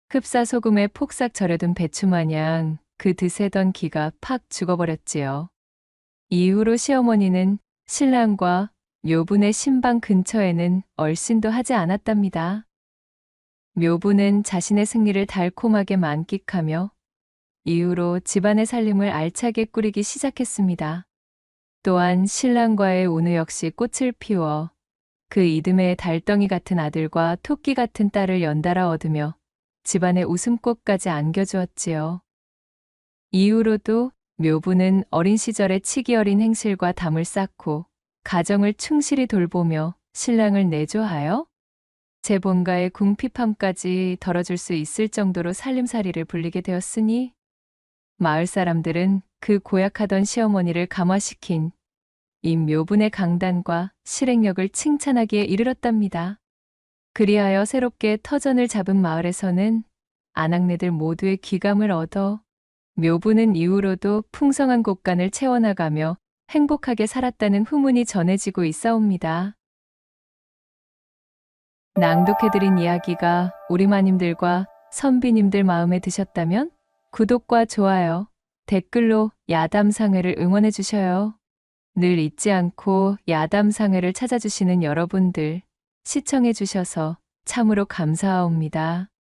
Speaker 1: 흡사소금에 폭삭 절여둔 배추마냥 그 드세던 기가 팍 죽어버렸지요. 이후로 시어머니는 신랑과 묘분의 신방 근처에는 얼씬도 하지 않았답니다. 묘분은 자신의 승리를 달콤하게 만끽하며 이후로 집안의 살림을 알차게 꾸리기 시작했습니다. 또한 신랑과의 운우 역시 꽃을 피워 그 이듬해 달덩이 같은 아들과 토끼 같은 딸을 연달아 얻으며 집안의 웃음꽃까지 안겨주었지요. 이후로도 묘부는 어린 시절의 치기 어린 행실과 담을 쌓고 가정을 충실히 돌보며 신랑을 내조하여 제 본가의 궁핍함까지 덜어줄 수 있을 정도로 살림살이를 불리게 되었으니 마을 사람들은 그 고약하던 시어머니를 감화시킨 이 묘분의 강단과 실행력을 칭찬하기에 이르렀답니다. 그리하여 새롭게 터전을 잡은 마을에서는 아낙네들 모두의 귀감을 얻어 묘분은 이후로도 풍성한 곳간을 채워나가며 행복하게 살았다는 후문이 전해지고 있사옵니다. 낭독해드린 이야기가 우리 마님들과 선비님들 마음에 드셨다면 구독과 좋아요, 댓글로 야담상회를 응원해 주셔요. 늘 잊지 않고 야담상회를 찾아주시는 여러분들 시청해 주셔서 참으로 감사하옵니다.